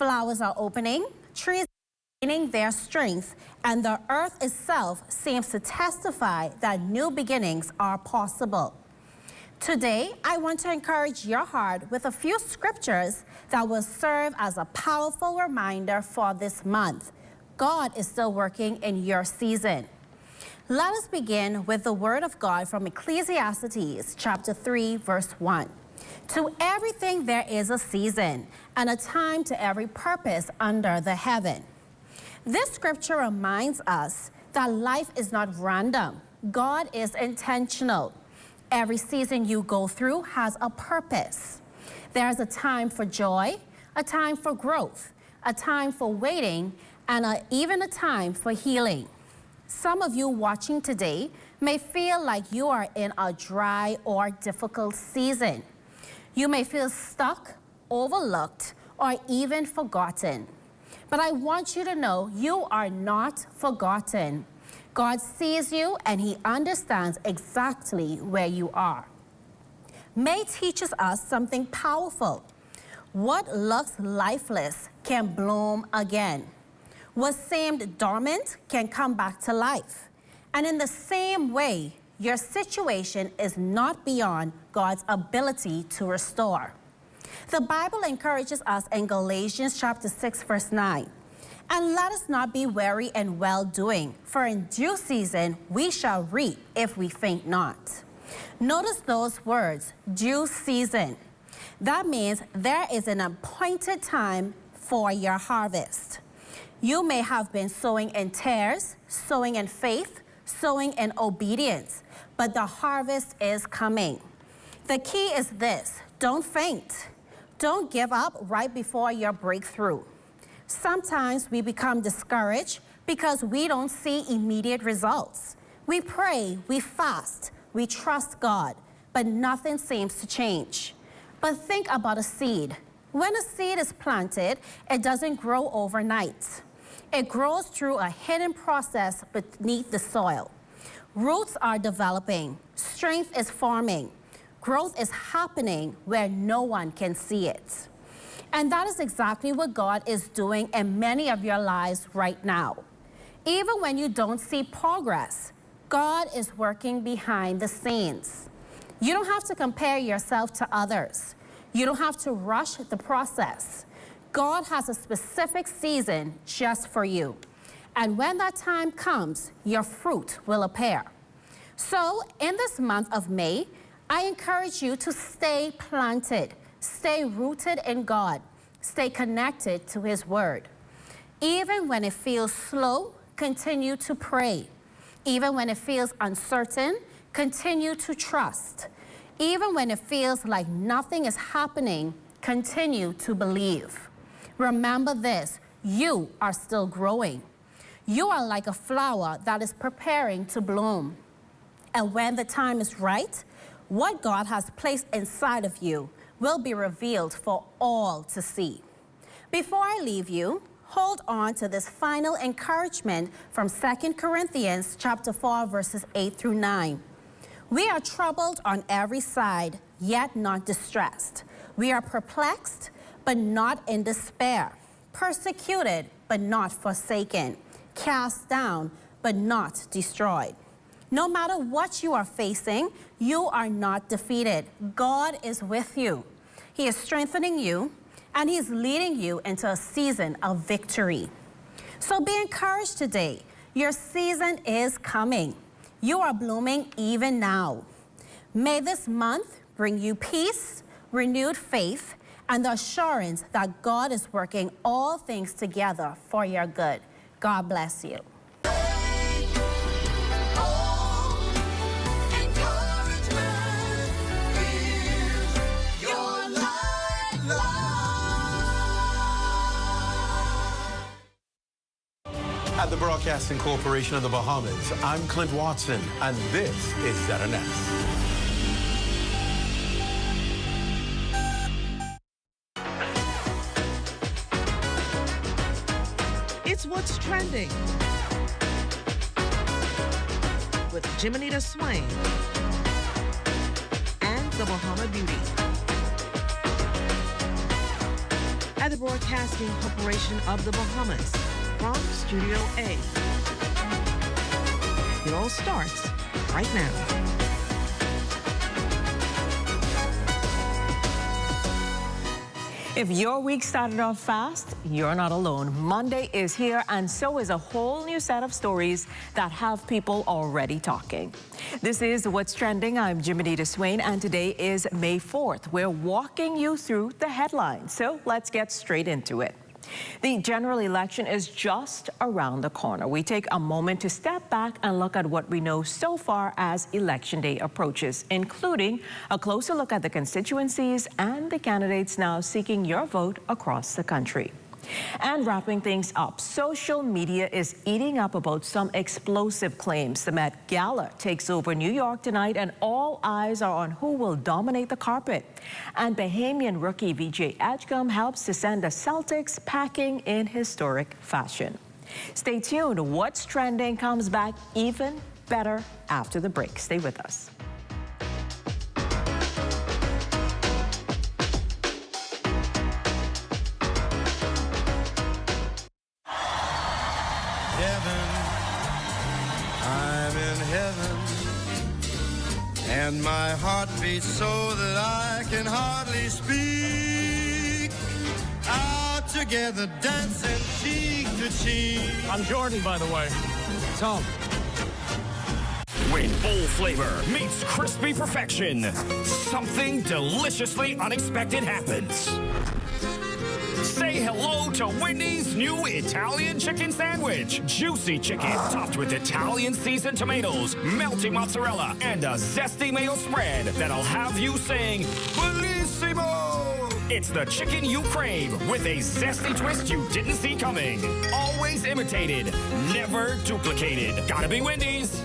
Flowers are opening, trees are gaining their strength, and the earth itself seems to testify that new beginnings are possible. Today, I want to encourage your heart with a few scriptures that will serve as a powerful reminder for this month. God is still working in your season. Let us begin with the word of God from Ecclesiastes chapter 3, verse 1. To everything there is a season, and a time to every purpose under the heaven. This scripture reminds us that life is not random. God is intentional. Every season you go through has a purpose. There's a time for joy, a time for growth, a time for waiting, and even a time for healing. Some of you watching today may feel like you are in a dry or difficult season. You may feel stuck, overlooked, or even forgotten. But I want you to know you are not forgotten. God sees you and He understands exactly where you are. May teaches us something powerful. What looks lifeless can bloom again. What seemed dormant can come back to life. And in the same way, your situation is not beyond God's ability to restore. The Bible encourages us in Galatians chapter 6, verse 9. And let us not be weary in well-doing, for in due season we shall reap if we faint not. Notice those words, due season. That means there is an appointed time for your harvest. You may have been sowing in tares, sowing in faith, sowing in obedience, but the harvest is coming. The key is this: don't faint. Don't give up right before your breakthrough. Sometimes we become discouraged because we don't see immediate results. We pray, we fast, we trust God, but nothing seems to change. But think about a seed. When a seed is planted, it doesn't grow overnight. It grows through a hidden process beneath the soil. Roots are developing, strength is forming, growth is happening where no one can see it. And that is exactly what God is doing in many of your lives right now. Even when you don't see progress, God is working behind the scenes. You don't have to compare yourself to others. You don't have to rush the process. God has a specific season just for you. And when that time comes, your fruit will appear. So in this month of May, I encourage you to stay planted. Stay rooted in God. Stay connected to His Word. Even when it feels slow, continue to pray. Even when it feels uncertain, continue to trust. Even when it feels like nothing is happening, continue to believe. Remember this: you are still growing. You are like a flower that is preparing to bloom. And when the time is right, what God has placed inside of you will be revealed for all to see. Before I leave you, hold on to this final encouragement from 2 Corinthians chapter 4, verses 8 through 9. We are troubled on every side, yet not distressed. We are perplexed, but not in despair. Persecuted, but not forsaken. Cast down, but not destroyed. No matter what you are facing, you are not defeated. God is with you. He is strengthening you, and He is leading you into a season of victory. So be encouraged today. Your season is coming. You are blooming even now. May this month bring you peace, renewed faith, and the assurance that God is working all things together for your good. God bless you. At the Broadcasting Corporation of the Bahamas, I'm Clint Watson, and this is ZNS. It's What's Trending with Jiminita Swain and the Bahama Beauty. at the Broadcasting Corporation of the Bahamas from Studio A. It all starts right now. If your week started off fast, you're not alone. Monday is here, and so is a whole new set of stories that have people already talking. This is What's Trending. I'm Jimenita Swain, and today is May 4th. We're walking you through the headlines, so let's get straight into it. The general election is just around the corner. We take a moment to step back and look at what we know so far as Election Day approaches, including a closer look at the constituencies and the candidates now seeking your vote across the country. And wrapping things up, social media is eating up about some explosive claims. The Met Gala takes over New York tonight, and all eyes are on who will dominate the carpet. And Bahamian rookie Vijay Edgecombe helps to send the Celtics packing in historic fashion. Stay tuned. What's Trending comes back even better after the break. Stay with us. I'm in heaven, and my heart beats so that I can hardly speak. Out together, dancing cheek to cheek. I'm Jordan, by the way. Tom. When bold flavor meets crispy perfection, something deliciously unexpected happens. Say hello to Wendy's new Italian chicken sandwich. Juicy chicken topped with Italian seasoned tomatoes, melty mozzarella, and a zesty mayo spread that'll have you saying, Bellissimo! It's the chicken you crave with a zesty twist you didn't see coming. Always imitated, never duplicated. Gotta be Wendy's.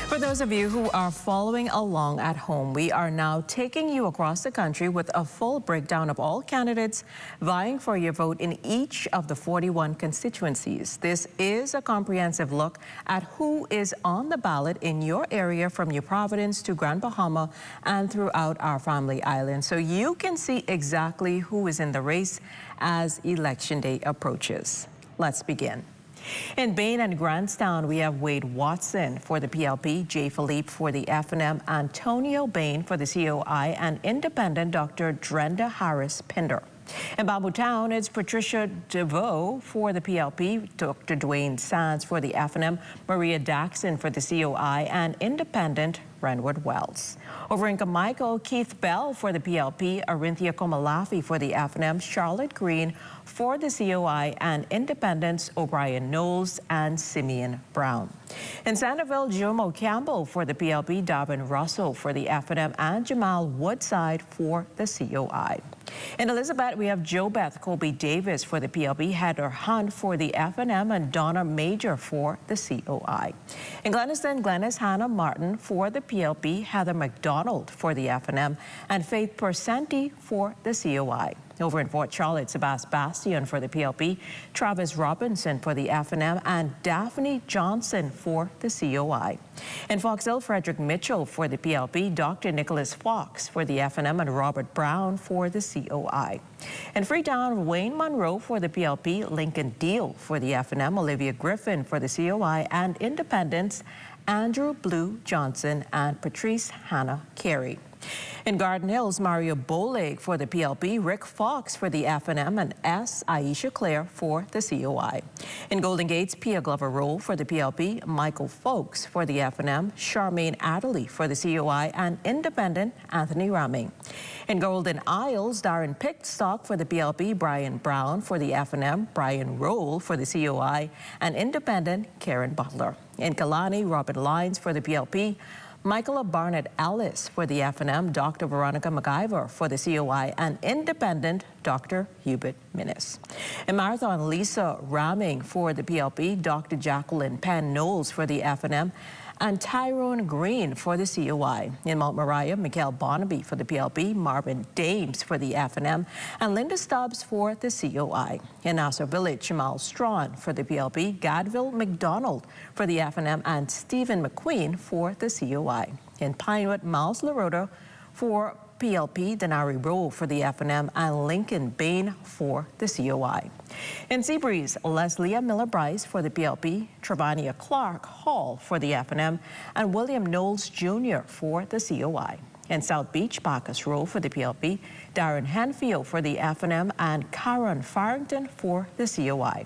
For those of you who are following along at home, we are now taking you across the country with a full breakdown of all candidates vying for your vote in each of the 41 constituencies. This is a comprehensive look at who is on the ballot in your area from New Providence to Grand Bahama and throughout our family island, so you can see exactly who is in the race as Election Day approaches. Let's begin. In Bain and Grantstown, we have Wade Watson for the PLP, Jay Philippe for the FNM, Antonio Bain for the COI, and independent Dr. Drenda Harris-Pinder. In Bamboo Town, it's Patricia DeVoe for the PLP, Dr. Dwayne Sands for the FNM, Maria Daxon for the COI, and independent Renwood Wells. Over in Carmichael, Keith Bell for the PLP, Arinthia Komalafi for the FNM, Charlotte Green for the COI, and independents O'Brien Knowles and Simeon Brown. In Sandoval, Jomo Campbell for the PLP, Darvin Russell for the FNM, and Jamal Woodside for the COI. In Elizabeth, we have JoBeth Colby Davis for the PLP, Heather Hunt for the FNM, and Donna Major for the COI. In Gleniston, Glennis Hannah Martin for the PLP, Heather McDonald for the FNM, and Faith Persenti for the COI. Over in Fort Charlotte, Sebastian Bastion for the PLP, Travis Robinson for the FNM, and Daphne Johnson for the COI. In Fox Hill, Frederick Mitchell for the PLP, Dr. Nicholas Fox for the FNM, and Robert Brown for the COI. In Freetown, Wayne Monroe for the PLP, Lincoln Deal for the FNM, Olivia Griffin for the COI, and independents Andrew Blue Johnson and Patrice Hannah Carey. In Garden Hills, Mario Boleg for the PLP, Rick Fox for the FNM, and S. Aisha Clare for the COI. In Golden Gates, Pia Glover Roll for the PLP, Michael Folks for the FNM, Charmaine Adderley for the COI, and independent Anthony Ramming. In Golden Isles, Darren Pickstock for the PLP, Brian Brown for the FNM, Brian Roll for the COI, and independent Karen Butler. In Kalani, Robert Lyons for the PLP, Michaela Barnett Ellis for the FNM, Dr. Veronica McIver for the COI, and independent Dr. Hubert Minnis. In Marathon, Lisa Ramming for the PLP, Dr. Jacqueline Penn Knowles for the FNM, and Tyrone Green for the COI. In Mount Moriah, Mikael Barnaby for the PLP, Marvin Dames for the FNM, and Linda Stubbs for the COI. In Nassau Village, Jamal Strawn for the PLP, Gadville McDonald for the FNM, and Stephen McQueen for the COI. In Pinewood, Miles Laroda for PLP, Denari Rowe for the FNM, and Lincoln Bain for the COI. In Seabreeze, Leslie Miller-Bryce for the PLP, Travania Clark Hall for the FNM, and William Knowles Jr. for the COI. In South Beach, Bacchus Rowe for the PLP, Darren Hanfield for the FNM, and Karen Farrington for the COI.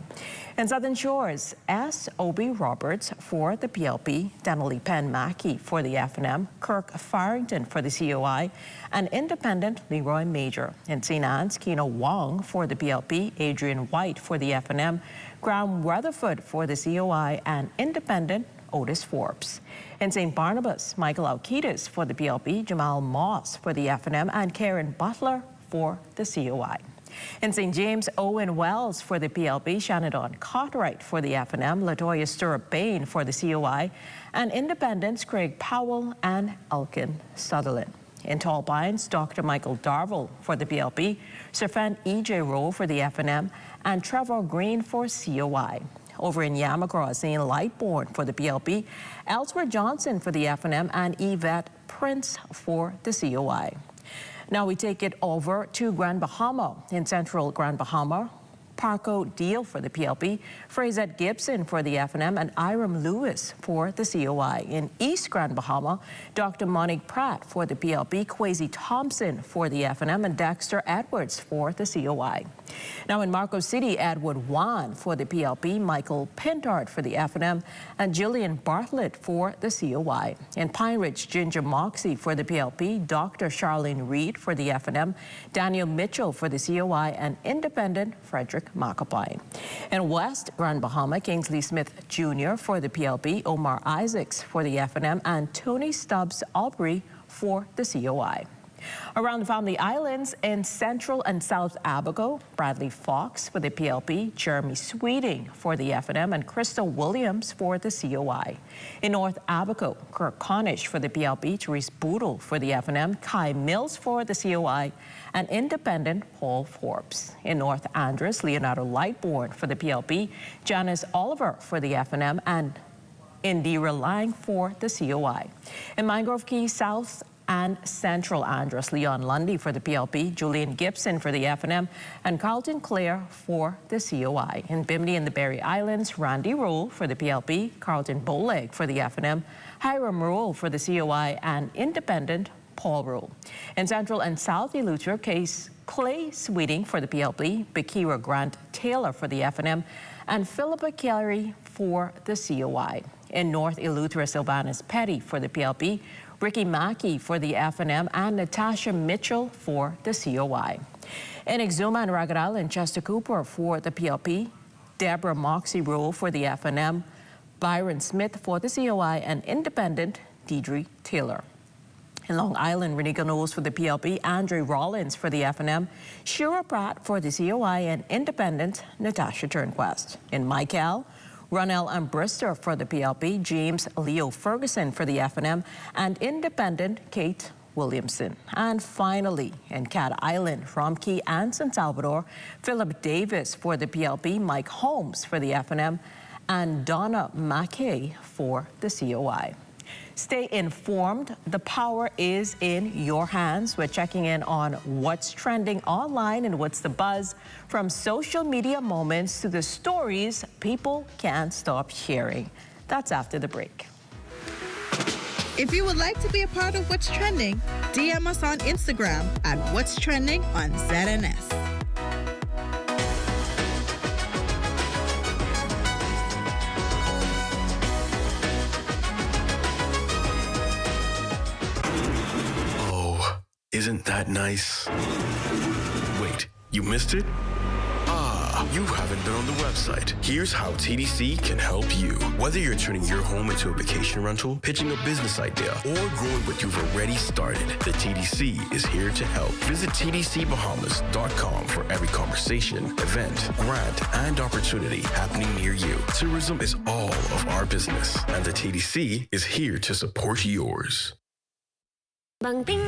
In Southern Shores, S.O.B. Roberts for the PLP, Donnelly Penn Mackey for the FNM, Kirk Farrington for the COI, and Independent Leroy Major. In St. Anne's, Keno Wong for the PLP, Adrian White for the FNM, Graham Rutherford for the COI, and Independent Otis Forbes. In St. Barnabas, Michael Alkitis for the PLP, Jamal Moss for the FNM, and Karen Butler for the COI. In St. James, Owen Wells for the PLP, Shannon Cartwright for the FNM, Latoya Stirrup Bain for the COI, and Independents Craig Powell and Elkin Sutherland. In Tall Pines, Dr. Michael Darville for the PLP, Sirfan E.J. Rowe for the FNM, and Trevor Green for COI. Over in Yamacross, Ian Lightbourne for the PLP, Ellsworth Johnson for the FNM, and Yvette Prince for the COI. Now we take it over to Grand Bahama. In central Grand Bahama, Parco Deal for the PLP, Fraser Gibson for the FNM, and Iram Lewis for the COI. In East Grand Bahama, Dr. Monique Pratt for the PLP, Kwesi Thompson for the FNM, and Dexter Edwards for the COI. Now in Marco City, Edward Wan for the PLP, Michael Pintard for the FNM, and Jillian Bartlett for the COI. In Pine Ridge, Ginger Moxie for the PLP, Dr. Charlene Reed for the FNM, Daniel Mitchell for the COI, and Independent Frederick Macapine. In West Grand Bahama, Kingsley Smith Jr. for the PLP, Omar Isaacs for the FNM, and Tony Stubbs Aubrey for the COI. Around the Family Islands in Central and South Abaco, Bradley Fox for the PLP, Jeremy Sweeting for the FNM, and Crystal Williams for the COI. In North Abaco, Kirk Cornish for the PLP, Therese Boodle for the FNM, Kai Mills for the COI, and Independent Paul Forbes. In North Andros, Leonardo Lightbourne for the PLP, Janice Oliver for the FNM, and Indira Lang for the COI. In Mangrove Key, South and Central Andros, Leon Lundy for the PLP, Julian Gibson for the FNM, and Carlton Clare for the COI. In Bimini and the Berry Islands, Randy Rule for the PLP, Carlton Bowleg for the FNM, Hiram Rule for the COI, and Independent Paul Rule. In Central and South Eleuthera, Clay Sweeting for the PLP, Bakira Grant Taylor for the FNM, and Philippa Kelly for the COI. In North Eleuthera, Sylvanus Petty for the PLP, Ricky Mackey for the FNM, and Natasha Mitchell for the COI. In Exuma and Ragged Island, Chester Cooper for the PLP, Deborah Moxie Rule for the FNM, Byron Smith for the COI, and Independent Deidre Taylor. In Long Island, Renika Knowles for the PLP, Andre Rollins for the FNM, Shira Pratt for the COI, and Independent Natasha Turnquest. In Michael, Ronell Ambrister for the PLP, James Leo Ferguson for the FNM, and Independent Kate Williamson. And finally, in Cat Island, Romkey and San Salvador, Philip Davis for the PLP, Mike Holmes for the FNM, and Donna Mackay for the COI. Stay informed. The power is in your hands. We're checking in on what's trending online and what's the buzz, from social media moments to the stories people can't stop sharing. That's after the break. If you would like to be a part of What's Trending, DM us on Instagram at What's Trending on ZNS. Isn't that nice? Wait, you missed it? Ah, you haven't been on the website. Here's how TDC can help you. Whether you're turning your home into a vacation rental, pitching a business idea, or growing what you've already started, the TDC is here to help. Visit tdcbahamas.com for every conversation, event, grant, and opportunity happening near you. Tourism is all of our business, and the TDC is here to support yours. Bang ding.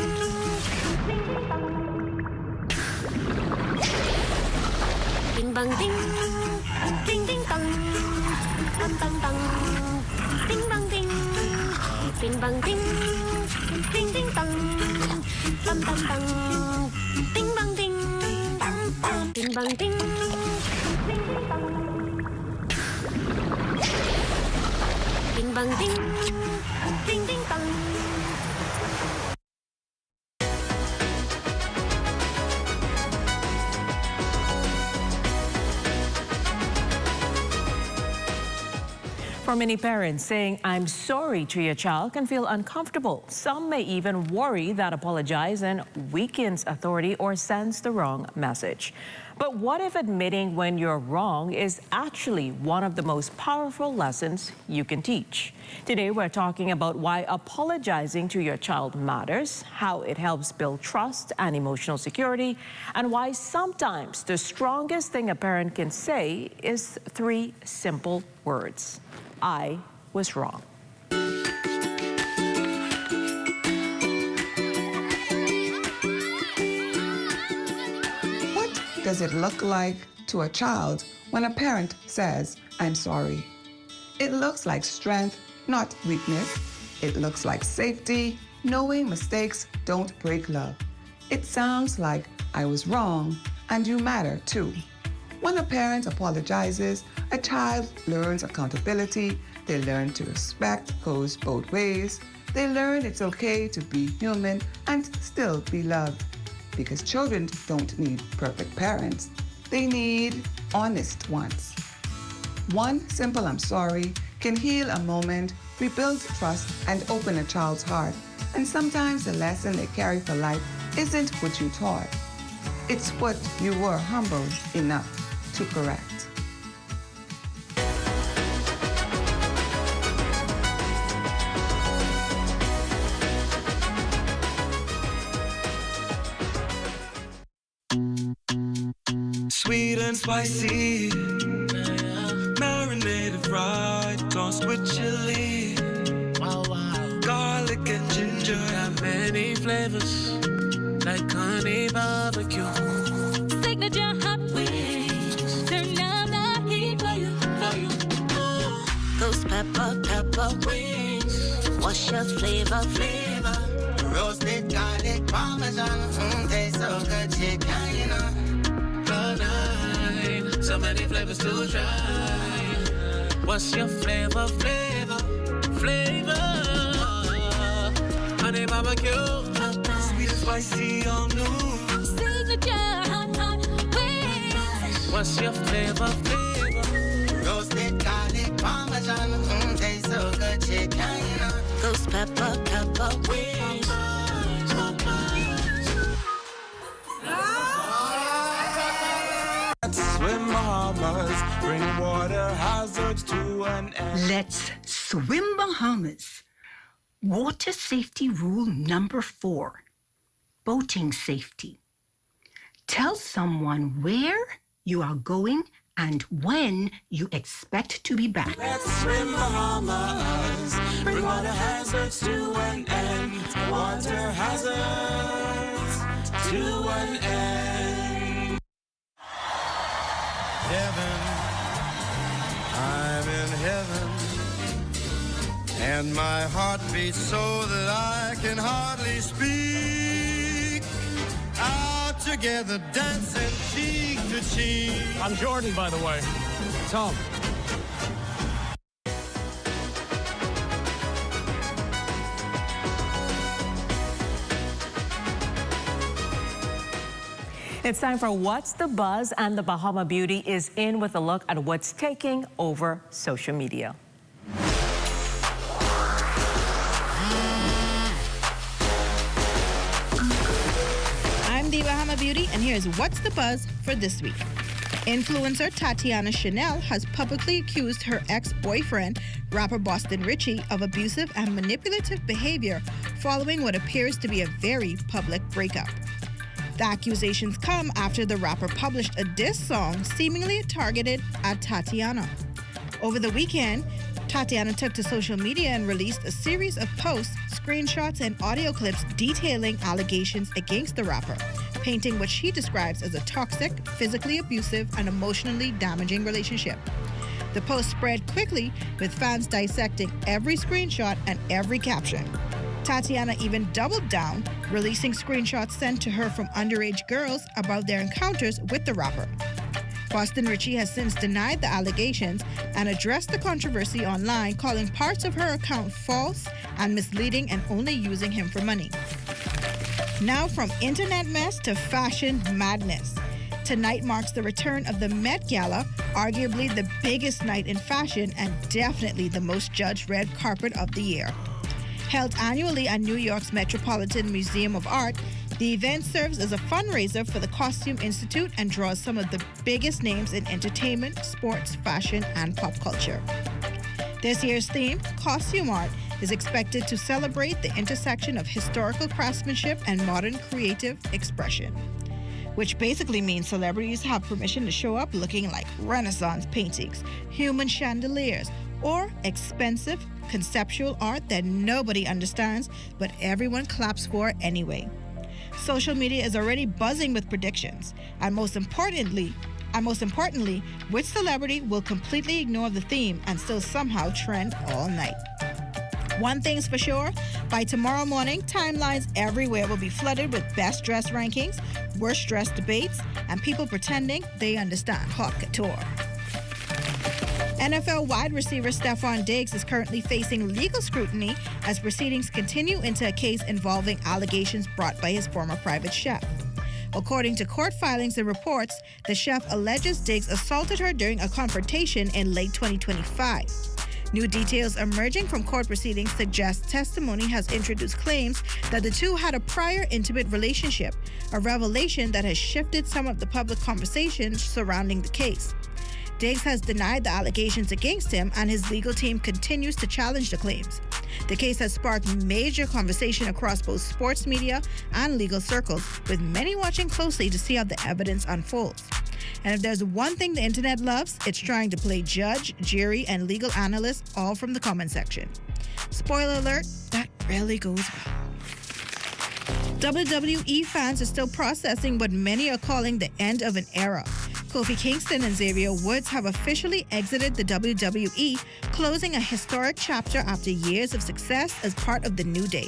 Bing bang ding. Ding ding dong. Bang bang bang. Ding bang ding. Bing bang ding. Ding ding dong. Bang bang bang. Ding bang ding. Bing bang ding. Ding bang ding. Ding ding dong. For many parents, saying "I'm sorry" to your child can feel uncomfortable. Some may even worry that apologizing weakens authority or sends the wrong message. But what if admitting when you're wrong is actually one of the most powerful lessons you can teach? Today, we're talking about why apologizing to your child matters, how it helps build trust and emotional security, and why sometimes the strongest thing a parent can say is 3 simple words. I was wrong. What does it look like to a child when a parent says, "I'm sorry"? It looks like strength, not weakness. It looks like safety, knowing mistakes don't break love. It sounds like "I was wrong and you matter too." When a parent apologizes, a child learns accountability. They learn to respect goes both ways. They learn it's okay to be human and still be loved. Because children don't need perfect parents. They need honest ones. One simple "I'm sorry" can heal a moment, rebuild trust, and open a child's heart. And sometimes the lesson they carry for life isn't what you taught. It's what you were humble enough to correct. Sweet and spicy, marinated right, tossed with chili. Wow, wow. Garlic and ginger have many flavors, like honey barbecue. Signature hot wings, turn up the heat for you, for you. Ghost pepper wings, what's your flavor? Roasted garlic parmesan, tastes so good, chicken, you know. So many flavors to try. What's your flavor? Honey barbecue, sweet and spicy on new. Signature hot wings. What's your flavor? Roasted garlic parmesan, tastes so good, chicken, you know. Ghost pepper wings. Swim Bahamas, bring water hazards to an end. Let's swim Bahamas. Water safety rule number 4, boating safety. Tell someone where you are going and when you expect to be back. Let's swim Bahamas, bring water hazards to an end. Water hazards to an end. Heaven, I'm in heaven, and my heart beats so that I can hardly speak. Out together, dancing cheek to cheek. I'm Jordan, by the way. Tom. It's time for What's the Buzz, and the Bahama Beauty is in with a look at what's taking over social media. I'm the Bahama Beauty, and here's What's the Buzz for this week. Influencer Tatiana Chanel has publicly accused her ex-boyfriend, rapper Boston Richey, of abusive and manipulative behavior following what appears to be a very public breakup. The accusations come after the rapper published a diss song seemingly targeted at Tatiana. Over the weekend, Tatiana took to social media and released a series of posts, screenshots, and audio clips detailing allegations against the rapper, painting what she describes as a toxic, physically abusive, and emotionally damaging relationship. The post spread quickly, with fans dissecting every screenshot and every caption. Tatiana even doubled down, releasing screenshots sent to her from underage girls about their encounters with the rapper. Boston Richey has since denied the allegations and addressed the controversy online, calling parts of her account false and misleading and only using him for money. Now from internet mess to fashion madness. Tonight marks the return of the Met Gala, arguably the biggest night in fashion and definitely the most judged red carpet of the year. Held annually at New York's Metropolitan Museum of Art, the event serves as a fundraiser for the Costume Institute and draws some of the biggest names in entertainment, sports, fashion, and pop culture. This year's theme, Costume Art, is expected to celebrate the intersection of historical craftsmanship and modern creative expression, which basically means celebrities have permission to show up looking like Renaissance paintings, human chandeliers, or expensive conceptual art that nobody understands, but everyone claps for anyway. Social media is already buzzing with predictions, and most importantly, which celebrity will completely ignore the theme and still somehow trend all night. One thing's for sure, by tomorrow morning, timelines everywhere will be flooded with best dress rankings, worst dress debates, and people pretending they understand haute couture. NFL wide receiver Stephon Diggs is currently facing legal scrutiny as proceedings continue into a case involving allegations brought by his former private chef. According to court filings and reports, the chef alleges Diggs assaulted her during a confrontation in late 2025. New details emerging from court proceedings suggest testimony has introduced claims that the two had a prior intimate relationship, a revelation that has shifted some of the public conversations surrounding the case. Diggs has denied the allegations against him, and his legal team continues to challenge the claims. The case has sparked major conversation across both sports media and legal circles, with many watching closely to see how the evidence unfolds. And if there's one thing the internet loves, it's trying to play judge, jury, and legal analyst all from the comment section. Spoiler alert, that rarely goes well. WWE fans are still processing what many are calling the end of an era. Kofi Kingston and Xavier Woods have officially exited the WWE, closing a historic chapter after years of success as part of the New Day.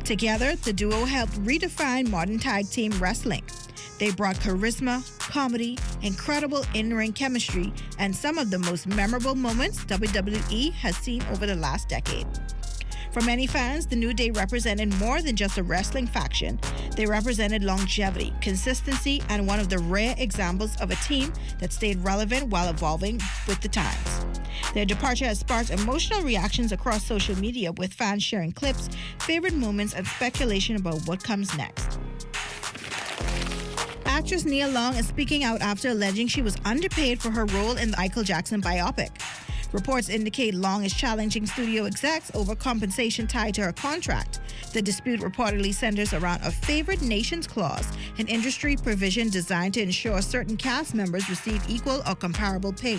Together, the duo helped redefine modern tag team wrestling. They brought charisma, comedy, incredible in-ring chemistry, and some of the most memorable moments WWE has seen over the last decade. For many fans, the New Day represented more than just a wrestling faction. They represented longevity, consistency, and one of the rare examples of a team that stayed relevant while evolving with the times. Their departure has sparked emotional reactions across social media, with fans sharing clips, favorite moments, and speculation about what comes next. Actress Nia Long is speaking out after alleging she was underpaid for her role in the Michael Jackson biopic. Reports indicate Long is challenging studio execs over compensation tied to her contract. The dispute reportedly centers around a favored nations clause, an industry provision designed to ensure certain cast members receive equal or comparable pay.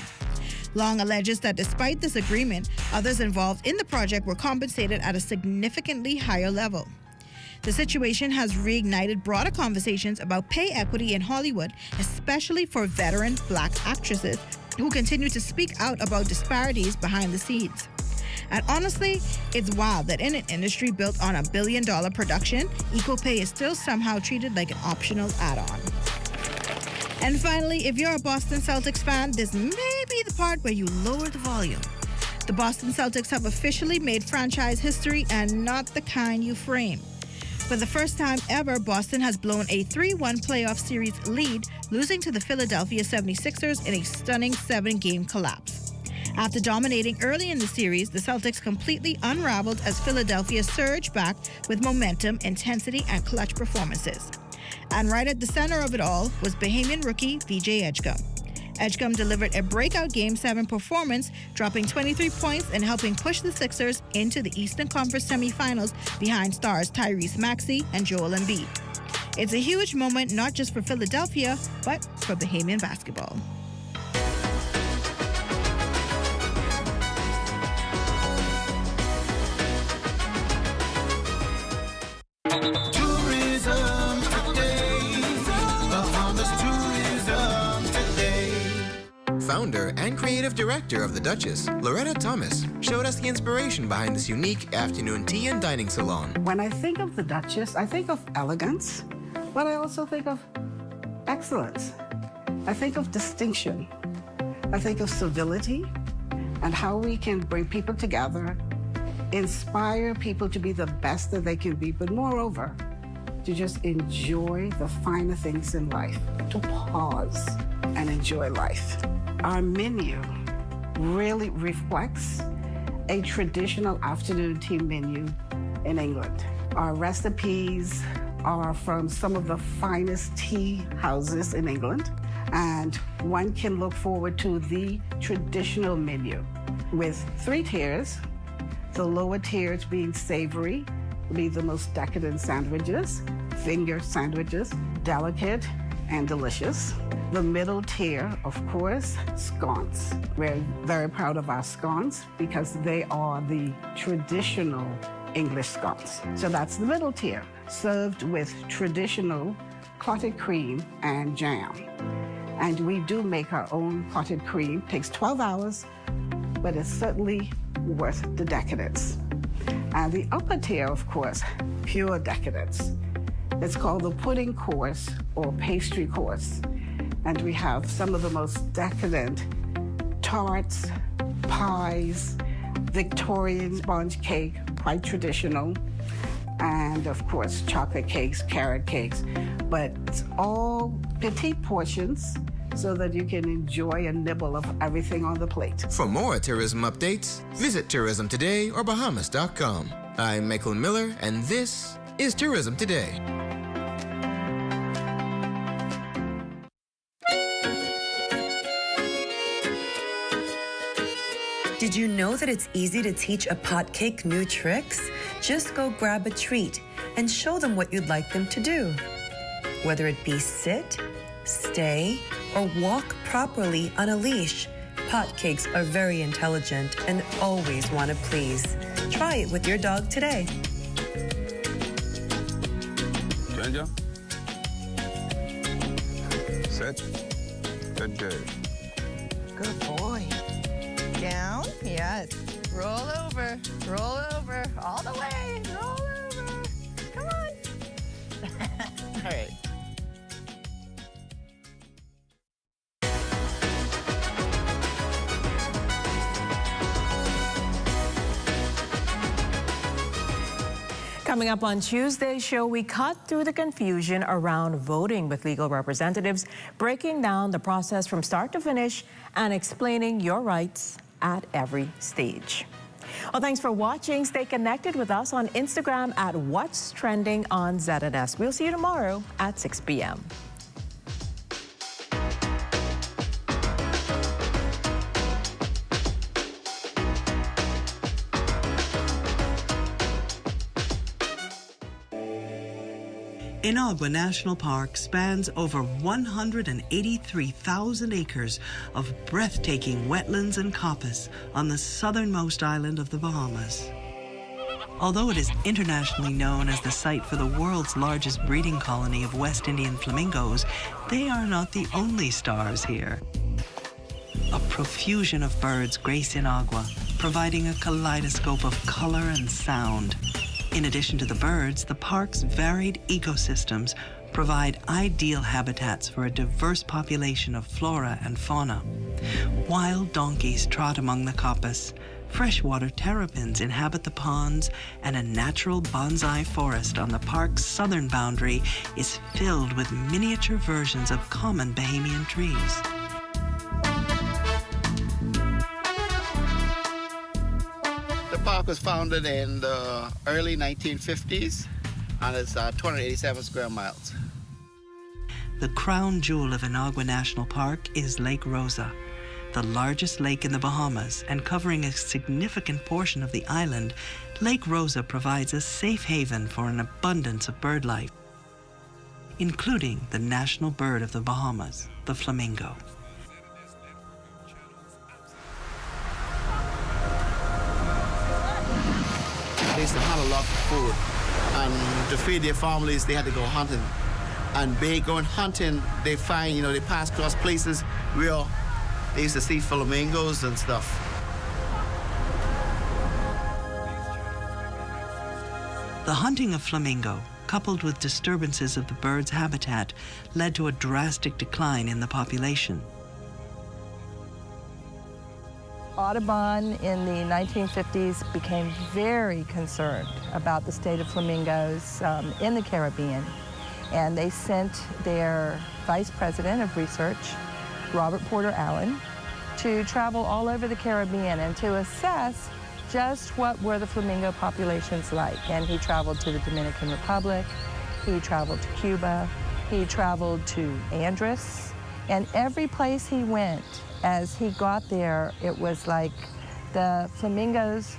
Long alleges that despite this agreement, others involved in the project were compensated at a significantly higher level. The situation has reignited broader conversations about pay equity in Hollywood, especially for veteran Black actresses who continue to speak out about disparities behind the scenes. And honestly, it's wild that in an industry built on $1 billion production, equal pay is still somehow treated like an optional add-on. And finally, if you're a Boston Celtics fan, this may be the part where you lower the volume. The Boston Celtics have officially made franchise history, and not the kind you frame. For the first time ever, Boston has blown a 3-1 playoff series lead, losing to the Philadelphia 76ers in a stunning 7-game collapse. After dominating early in the series, the Celtics completely unraveled as Philadelphia surged back with momentum, intensity, and clutch performances. And right at the center of it all was Bahamian rookie VJ Edgecombe. Edgecombe delivered a breakout Game 7 performance, dropping 23 points and helping push the Sixers into the Eastern Conference semifinals behind stars Tyrese Maxey and Joel Embiid. It's a huge moment not just for Philadelphia, but for Bahamian basketball. Tourism today. Bahamas Tourism today. Founder and creative director of The Duchess, Loretta Thomas, showed us the inspiration behind this unique afternoon tea and dining salon. When I think of The Duchess, I think of elegance, but I also think of excellence. I think of distinction. I think of civility and how we can bring people together, inspire people to be the best that they can be, but moreover, to just enjoy the finer things in life, to pause and enjoy life. Our menu really reflects a traditional afternoon tea menu in England. Our recipes are from some of the finest tea houses in England, and one can look forward to the traditional menu with 3 tiers. The lower tiers being savory, be the most decadent sandwiches, finger sandwiches, delicate and delicious. The middle tier, of course, scones. We're very proud of our scones because they are the traditional English scones. So that's the middle tier, served with traditional clotted cream and jam. And we do make our own clotted cream. Takes 12 hours, but it's certainly worth the decadence. And the upper tier, of course, pure decadence. It's called the pudding course or pastry course. And we have some of the most decadent tarts, pies, Victorian sponge cake, quite traditional, and of course, chocolate cakes, carrot cakes. But it's all petite portions so that you can enjoy a nibble of everything on the plate. For more tourism updates, visit Tourism Today or Bahamas.com. I'm Michael Miller, and this is Tourism Today. Did you know that it's easy to teach a pot cake new tricks? Just go grab a treat and show them what you'd like them to do. Whether it be sit, stay, or walk properly on a leash, pot cakes are very intelligent and always want to please. Try it with your dog today. Ginger. Sit. Good girl. Good boy. Down, yes. Roll over, all the way, roll over. Come on. All right. Coming up on Tuesday's show, we cut through the confusion around voting with legal representatives, breaking down the process from start to finish and explaining your rights at every stage. Well, thanks for watching. Stay connected with us on Instagram at What's Trending on ZNS. We'll see you tomorrow at 6 p.m. Inagua National Park spans over 183,000 acres of breathtaking wetlands and coppice on the southernmost island of the Bahamas. Although it is internationally known as the site for the world's largest breeding colony of West Indian flamingos, they are not the only stars here. A profusion of birds grace Inagua, providing a kaleidoscope of color and sound. In addition to the birds, the park's varied ecosystems provide ideal habitats for a diverse population of flora and fauna. Wild donkeys trot among the coppice, freshwater terrapins inhabit the ponds, and a natural bonsai forest on the park's southern boundary is filled with miniature versions of common Bahamian trees. The park was founded in the early 1950s and it's 287 square miles. The crown jewel of Inagua National Park is Lake Rosa, the largest lake in the Bahamas and covering a significant portion of the island. Lake Rosa provides a safe haven for an abundance of bird life, including the national bird of the Bahamas, the flamingo. They used to hunt a lot for food, and to feed their families, they had to go hunting. And they going hunting, they find, they pass across places where they used to see flamingos and stuff. The hunting of flamingo, coupled with disturbances of the bird's habitat, led to a drastic decline in the population. Audubon in the 1950s became very concerned about the state of flamingos in the Caribbean, and they sent their vice president of research, Robert Porter Allen, to travel all over the Caribbean and to assess just what were the flamingo populations like. And he traveled to the Dominican Republic, he traveled to Cuba, he traveled to Andros, and every place he went, as he got there, it was like the flamingos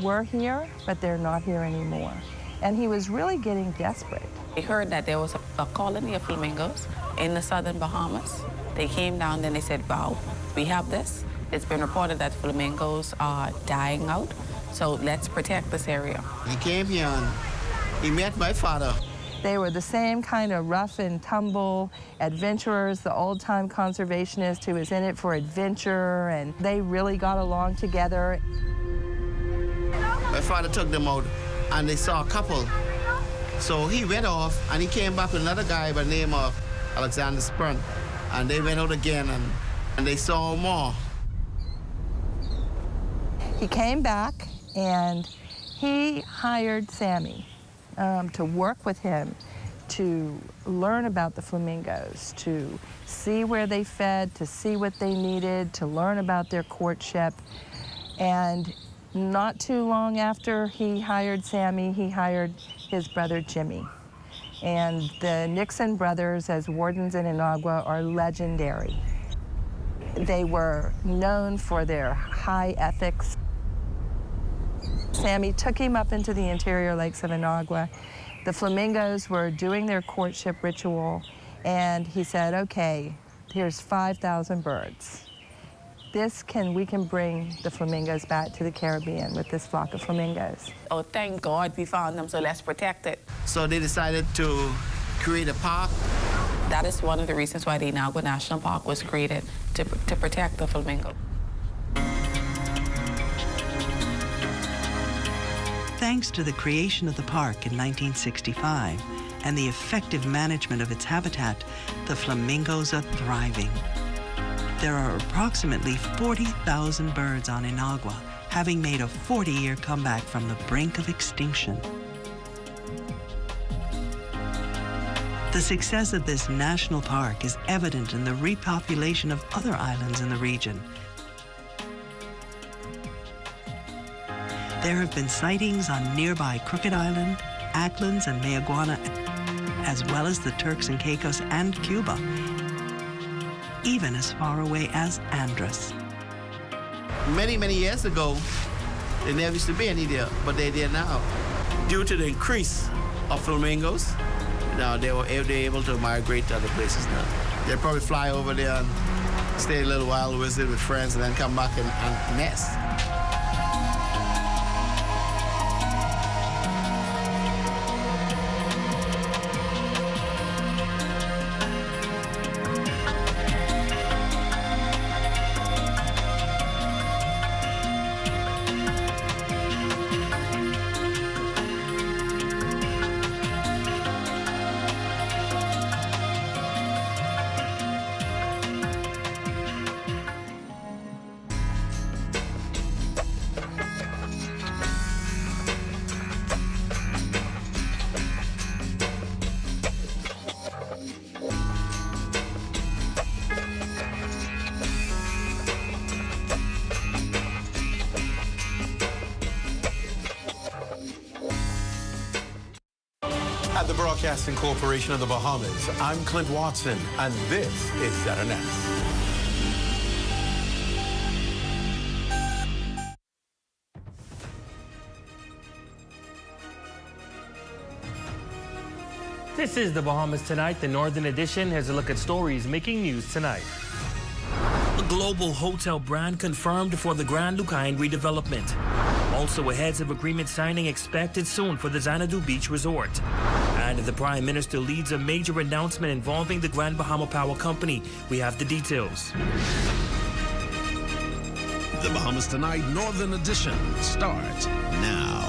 were here, but they're not here anymore. And he was really getting desperate. He heard that there was a colony of flamingos in the southern Bahamas. They came down, then they said, wow, we have this. It's been reported that flamingos are dying out, so let's protect this area. He came here and he met my father. They were the same kind of rough and tumble adventurers, the old-time conservationist who was in it for adventure, and they really got along together. My father took them out, and they saw a couple. So he went off, and he came back with another guy by the name of Alexander Sprunt, and they went out again, and they saw more. He came back, and he hired Sammy to work with him, to learn about the flamingos, to see where they fed, to see what they needed, to learn about their courtship. And not too long after he hired Sammy, he hired his brother Jimmy. And the Nixon brothers, as wardens in Inagua, are legendary. They were known for their high ethics. Sammy took him up into the interior lakes of Inagua. The flamingos were doing their courtship ritual, and he said, okay, here's 5,000 birds. We can bring the flamingos back to the Caribbean with this flock of flamingos. Oh, thank God we found them, so let's protect it. So they decided to create a park. That is one of the reasons why the Inagua National Park was created, to protect the flamingo. Thanks to the creation of the park in 1965 and the effective management of its habitat, the flamingos are thriving. There are approximately 40,000 birds on Inagua, having made a 40-year comeback from the brink of extinction. The success of this national park is evident in the repopulation of other islands in the region. There have been sightings on nearby Crooked Island, Acklins, and Mayaguana, as well as the Turks and Caicos and Cuba, even as far away as Andros. Many, many years ago, there never used to be any there, but they're there now. Due to the increase of flamingos, now they're able to migrate to other places now. They'll probably fly over there and stay a little while, visit with friends, and then come back and nest. At the Broadcasting Corporation of the Bahamas, I'm Clint Watson, and this is ZNS. This is the Bahamas Tonight. The Northern Edition has a look at stories making news tonight. A global hotel brand confirmed for the Grand Lucayan redevelopment. Also, a heads of agreement signing expected soon for the Xanadu Beach Resort. And the Prime Minister leads a major announcement involving the Grand Bahama Power Company. We have the details. The Bahamas Tonight Northern Edition starts now.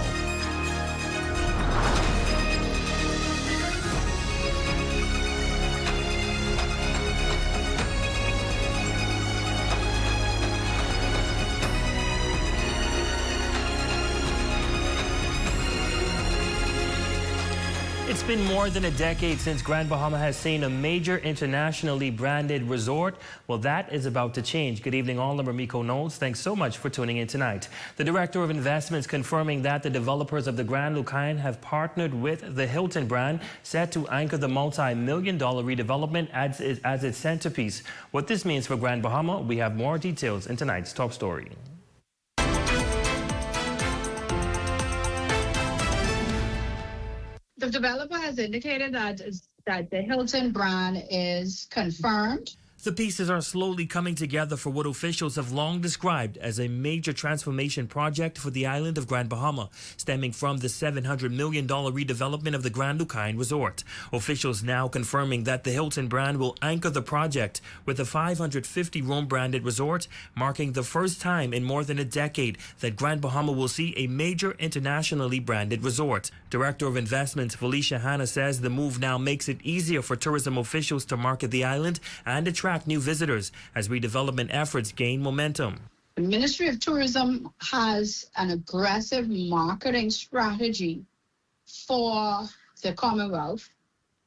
It's been more than a decade since Grand Bahama has seen a major internationally branded resort. Well, that is about to change. Good evening, all. I'm Ramiko Knowles. Thanks so much for tuning in tonight. The Director of Investments confirming that the developers of the Grand Lucayan have partnered with the Hilton brand, set to anchor the multi-million-dollar redevelopment as its centerpiece. What this means for Grand Bahama, we have more details in tonight's top story. The developer has indicated that the Hilton brand is confirmed. The pieces are slowly coming together for what officials have long described as a major transformation project for the island of Grand Bahama, stemming from the $700 million redevelopment of the Grand Lucayan Resort. Officials now confirming that the Hilton brand will anchor the project with a 550-room branded resort, marking the first time in more than a decade that Grand Bahama will see a major internationally branded resort. Director of Investments Felicia Hanna says the move now makes it easier for tourism officials to market the island and attract new visitors as redevelopment efforts gain momentum. The Ministry of Tourism has an aggressive marketing strategy for the Commonwealth,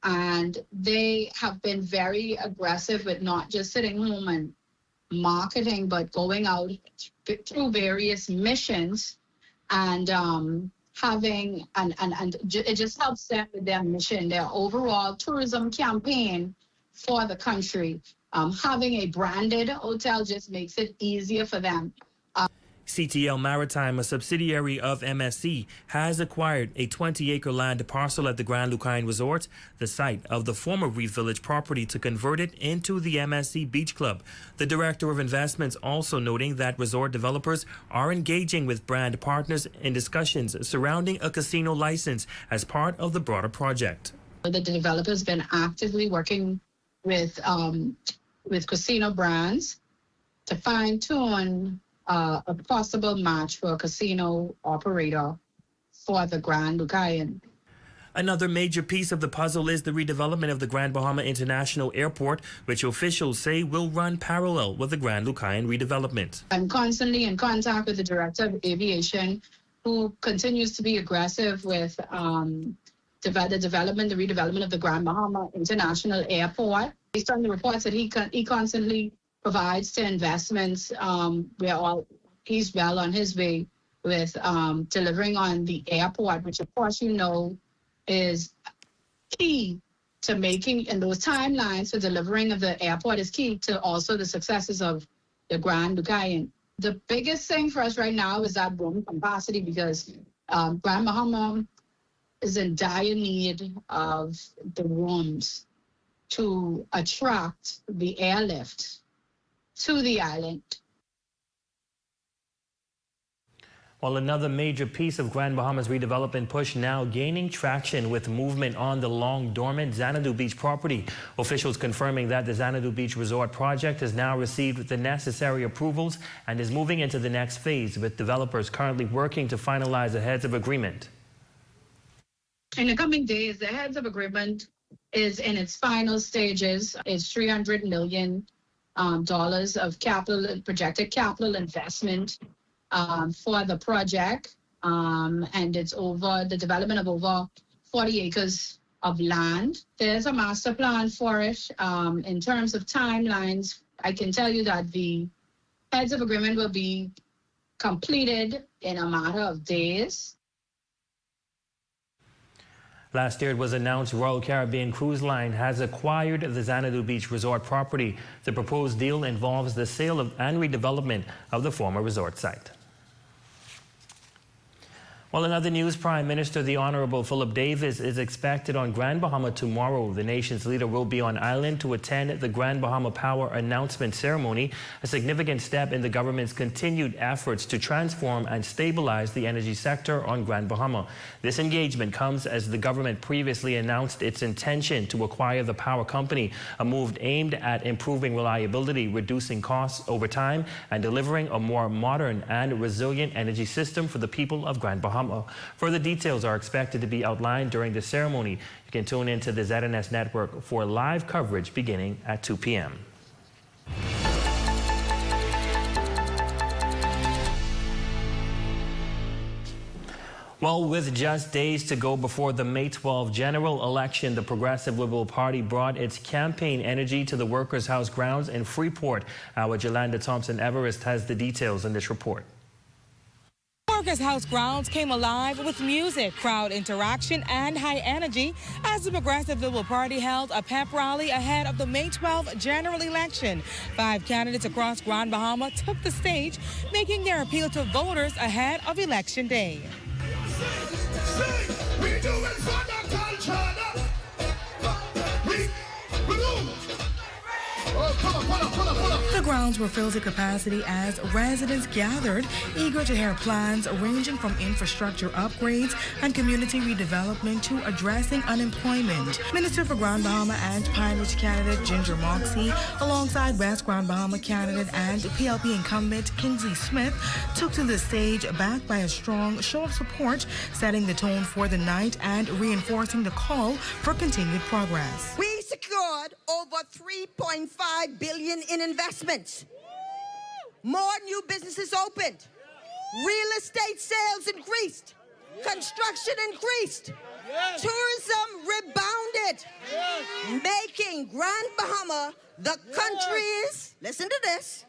and they have been very aggressive with not just sitting home and marketing, but going out through various missions and it just helps them with their mission, their overall tourism campaign for the country. Having a branded hotel just makes it easier for them. CTL Maritime, a subsidiary of MSC, has acquired a 20-acre land parcel at the Grand Lucayan Resort, the site of the former Reef Village property, to convert it into the MSC Beach Club. The Director of Investments also noting that resort developers are engaging with brand partners in discussions surrounding a casino license as part of the broader project. The developer's been actively working with casino brands to fine-tune a possible match for a casino operator for the Grand Lucayan. Another major piece of the puzzle is the redevelopment of the Grand Bahama International Airport, which officials say will run parallel with the Grand Lucayan redevelopment. I'm constantly in contact with the Director of Aviation, who continues to be aggressive with the redevelopment of the Grand Bahama International Airport. Based on the reports that he constantly provides to investments, he's well on his way with delivering on the airport, which of course is key to making, and those timelines for delivering of the airport is key to also the successes of the Grand Lucayan. The biggest thing for us right now is that room capacity, because Grand Bahama is in dire need of the rooms to attract the airlift to the island. Well, another major piece of Grand Bahama's redevelopment push now gaining traction with movement on the long-dormant Xanadu Beach property. Officials confirming that the Xanadu Beach Resort project has now received the necessary approvals and is moving into the next phase, with developers currently working to finalize a heads of agreement. In the coming days, the heads of agreement is in its final stages. It's $300 million of projected capital investment for the project, and it's over the development of over 40 acres of land. There's a master plan for it. In terms of timelines, I can tell you that the heads of agreement will be completed in a matter of days. Last year, it was announced Royal Caribbean Cruise Line has acquired the Xanadu Beach Resort property. The proposed deal involves the sale and redevelopment of the former resort site. Well, in other news, Prime Minister the Honorable Philip Davis is expected on Grand Bahama tomorrow. The nation's leader will be on island to attend the Grand Bahama Power Announcement Ceremony, a significant step in the government's continued efforts to transform and stabilize the energy sector on Grand Bahama. This engagement comes as the government previously announced its intention to acquire the power company, a move aimed at improving reliability, reducing costs over time, and delivering a more modern and resilient energy system for the people of Grand Bahama. Further details are expected to be outlined during the ceremony. You can tune into the ZNS network for live coverage beginning at 2 p.m. Well, with just days to go before the May 12 general election, the Progressive Liberal Party brought its campaign energy to the Workers' House grounds in Freeport. Our Jolanda Thompson-Everest has the details in this report. Workers' House grounds came alive with music, crowd interaction, and high energy as the Progressive Liberal Party held a pep rally ahead of the May 12 general election. 5 candidates across Grand Bahama took the stage, making their appeal to voters ahead of Election Day. The grounds were filled to capacity as residents gathered, eager to hear plans ranging from infrastructure upgrades and community redevelopment to addressing unemployment. Minister for Grand Bahama and Pine Ridge candidate Ginger Moxie, alongside West Grand Bahama candidate and PLP incumbent Kingsley Smith, took to the stage backed by a strong show of support, setting the tone for the night and reinforcing the call for continued progress. We secured over $3.5 billion in investments. More new businesses opened. Real estate sales increased. Construction increased. Tourism rebounded, making Grand Bahama the country's, listen to this,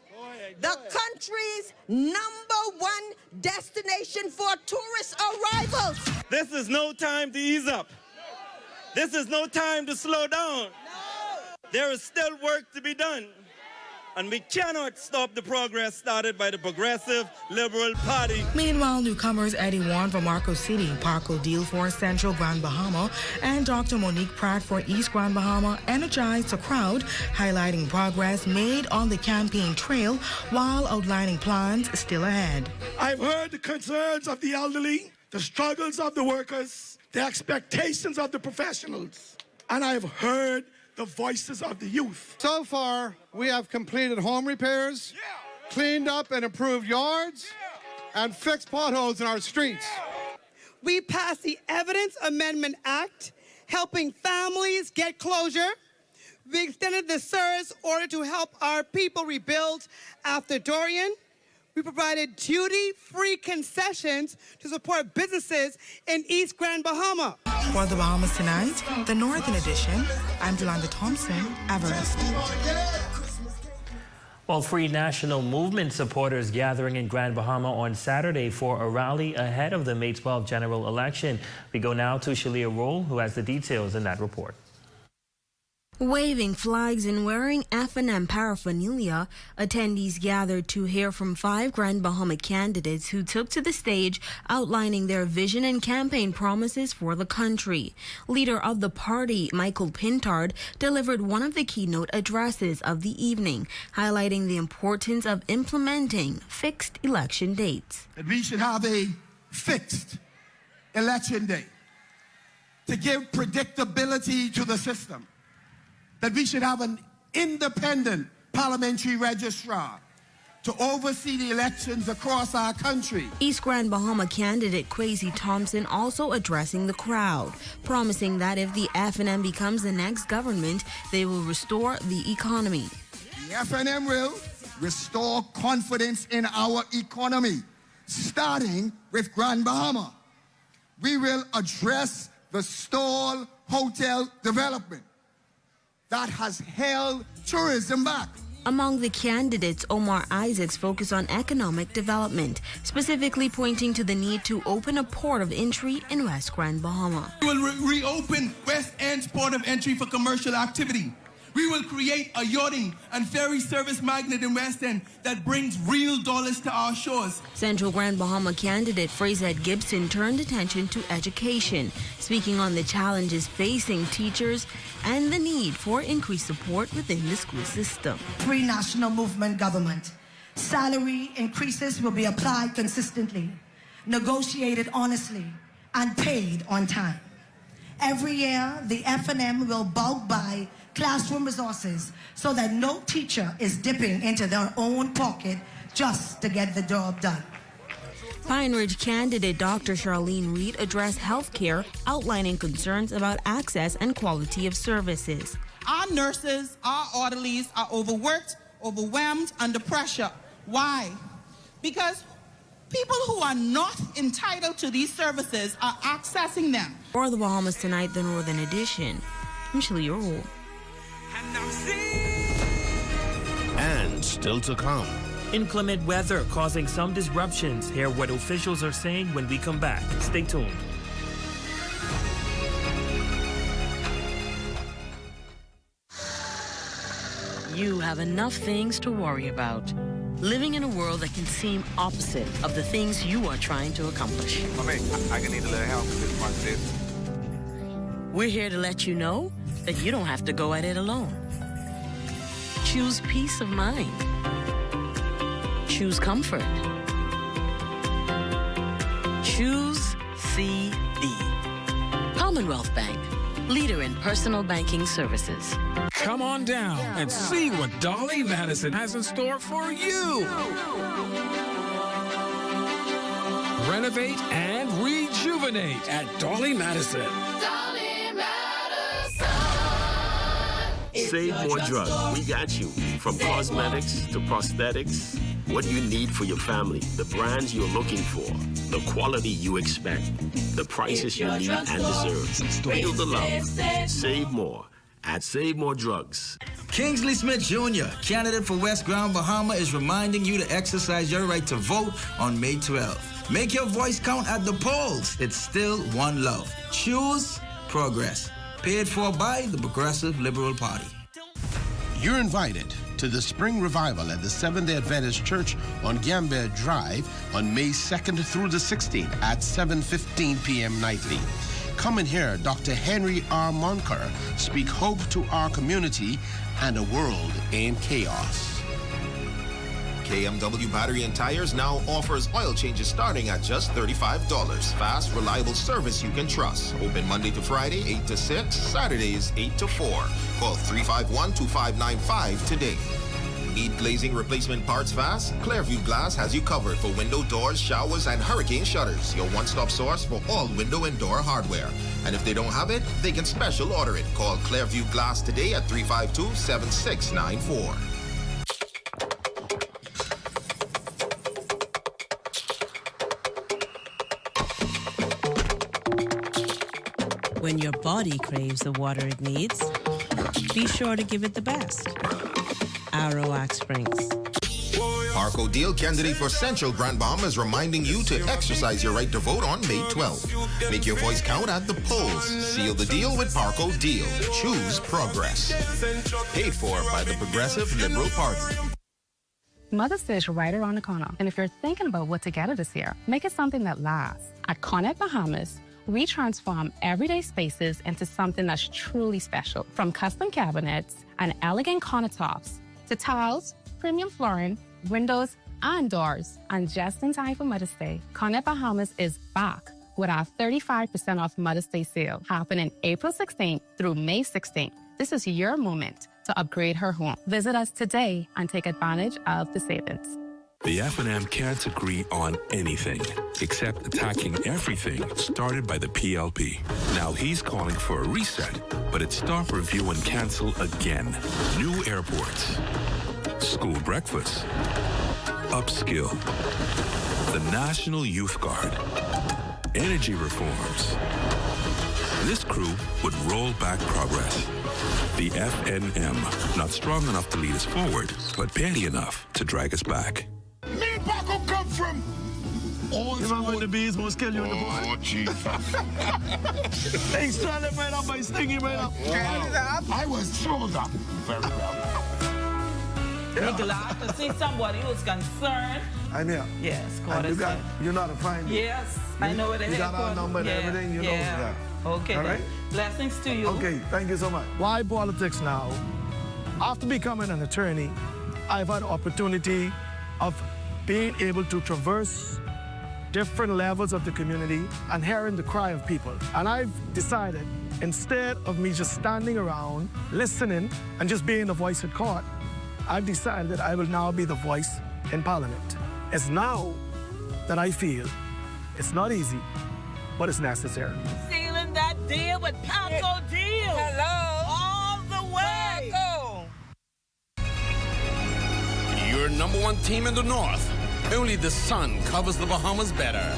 the country's #1 destination for tourist arrivals. This is no time to ease up. This is no time to slow down. There is still work to be done, and we cannot stop the progress started by the Progressive Liberal Party. Meanwhile, newcomers Eddie Warren from Marco City, Paco Deal for Central Grand Bahama, and Dr. Monique Pratt for East Grand Bahama energized the crowd, highlighting progress made on the campaign trail while outlining plans still ahead. I've heard the concerns of the elderly, the struggles of the workers, the expectations of the professionals, and I've heard the voices of the youth. So far, we have completed home repairs, cleaned up and improved yards, and fixed potholes in our streets. We passed the Evidence Amendment Act, helping families get closure. We extended the CERS order to help our people rebuild after Dorian. We provided duty-free concessions to support businesses in East Grand Bahama. For the Bahamas Tonight, the Northern Edition, I'm Jolanda Thompson-Everest. Well, Free National Movement supporters gathering in Grand Bahama on Saturday for a rally ahead of the May 12 general election. We go now to Shalia Roll, who has the details in that report. Waving flags and wearing F&M paraphernalia, attendees gathered to hear from 5 Grand Bahama candidates who took to the stage outlining their vision and campaign promises for the country. Leader of the party, Michael Pintard, delivered one of the keynote addresses of the evening, highlighting the importance of implementing fixed election dates. That we should have a fixed election day to give predictability to the system. That we should have an independent parliamentary registrar to oversee the elections across our country. East Grand Bahama candidate Kwesi Thompson also addressing the crowd, promising that if the F&M becomes the next government, they will restore the economy. The F&M will restore confidence in our economy, starting with Grand Bahama. We will address the stalled hotel development that has held tourism back. Among the candidates, Omar Isaacs focused on economic development, specifically pointing to the need to open a port of entry in West Grand Bahama. We will reopen West End's port of entry for commercial activity. We will create a yachting and ferry service magnet in West End that brings real dollars to our shores. Central Grand Bahama candidate Fraser Gibson turned attention to education, speaking on the challenges facing teachers and the need for increased support within the school system. Free national movement government. Salary increases will be applied consistently, negotiated honestly, and paid on time. Every year, the F&M will bulk buy classroom resources so that no teacher is dipping into their own pocket just to get the job done. Pine Ridge candidate Dr. Charlene Reed addressed health care, outlining concerns about access and quality of services. Our nurses, our orderlies are overworked, overwhelmed, under pressure. Why? Because people who are not entitled to these services are accessing them. For the Bahamas Tonight, the Northern Edition, I'm Shirley Earle. And still to come. Inclement weather causing some disruptions. Hear what officials are saying when we come back. Stay tuned. You have enough things to worry about. Living in a world that can seem opposite of the things you are trying to accomplish. I can need a little help with this one, sis. We're here to let you know that you don't have to go at it alone. Choose peace of mind. Choose comfort. Choose CD. Commonwealth Bank, leader in personal banking services. Come on down and see what Dolly Madison has in store for you. Renovate and rejuvenate at Dolly Madison. Save more drugs. We got you. From cosmetics to prosthetics, what you need for your family, the brands you're looking for, the quality you expect, the prices you need and deserve. Feel the love. Save more at Save More Drugs. Kingsley Smith Jr., candidate for West Grand Bahama, is reminding you to exercise your right to vote on May 12th. Make your voice count at the polls. It's still one love. Choose progress. Paid for by the Progressive Liberal Party. You're invited to the Spring Revival at the Seventh-day Adventist Church on Gambia Drive on May 2nd through the 16th at 7:15 p.m. nightly. Come and hear Dr. Henry R. Monker speak hope to our community and a world in chaos. KMW Battery and Tires now offers oil changes starting at just $35. Fast, reliable service you can trust. Open Monday to Friday, 8 to 6, Saturdays, 8 to 4. Call 351-2595 today. Need glazing replacement parts fast? Clearview Glass has you covered for window doors, showers, and hurricane shutters. Your one-stop source for all window and door hardware. And if they don't have it, they can special order it. Call Clearview Glass today at 352-7694. When your body craves the water it needs, be sure to give it the best. Aroac Springs. Parco Deal, candidate for Central Grand Bahama, is reminding you to exercise your right to vote on May 12th. Make your voice count at the polls. Seal the deal with Parco Deal. Choose progress. Paid for by the Progressive Liberal Party. Mother's Day is right around the corner. And if you're thinking about what to get her this year, make it something that lasts. At Connect Bahamas, we transform everyday spaces into something that's truly special. From custom cabinets and elegant countertops to tiles, premium flooring, windows, and doors. And just in time for Mother's Day, Connect Bahamas is back with our 35% off Mother's Day sale happening April 16th through May 16th. This is your moment to upgrade her home. Visit us today and take advantage of the savings. The F&M can't agree on anything except attacking everything started by the PLP. Now he's calling for a reset, but it's stop, review, and cancel again. New airports, school breakfast, upskill, the National Youth Guard, energy reforms, this crew would roll back progress. The FNM, not strong enough to lead us forward, but petty enough to drag us back. Me Paco come from. Oh, you remember the bees must kill you in the morning? Oh, Jesus. They strung him right up by stinging right up. Wow. I was chilled up. Very well. We're glad to see somebody who's concerned. I'm here. Yes, and you're not a fine. Yes, I know what it is. You got our number and everything, you know. Yeah. Okay. All right? Blessings to you. Okay, thank you so much. Why politics now? After becoming an attorney, I've had the opportunity of being able to traverse different levels of the community and hearing the cry of people. And I've decided, instead of me just standing around, listening, and just being the voice at court, I've decided that I will now be the voice in Parliament. It's now that I feel it's not easy, but it's necessary. Sealing that deal with Paco Deal. Hello. All the way. Paco. Your number one team in the North. Only the sun covers the Bahamas better.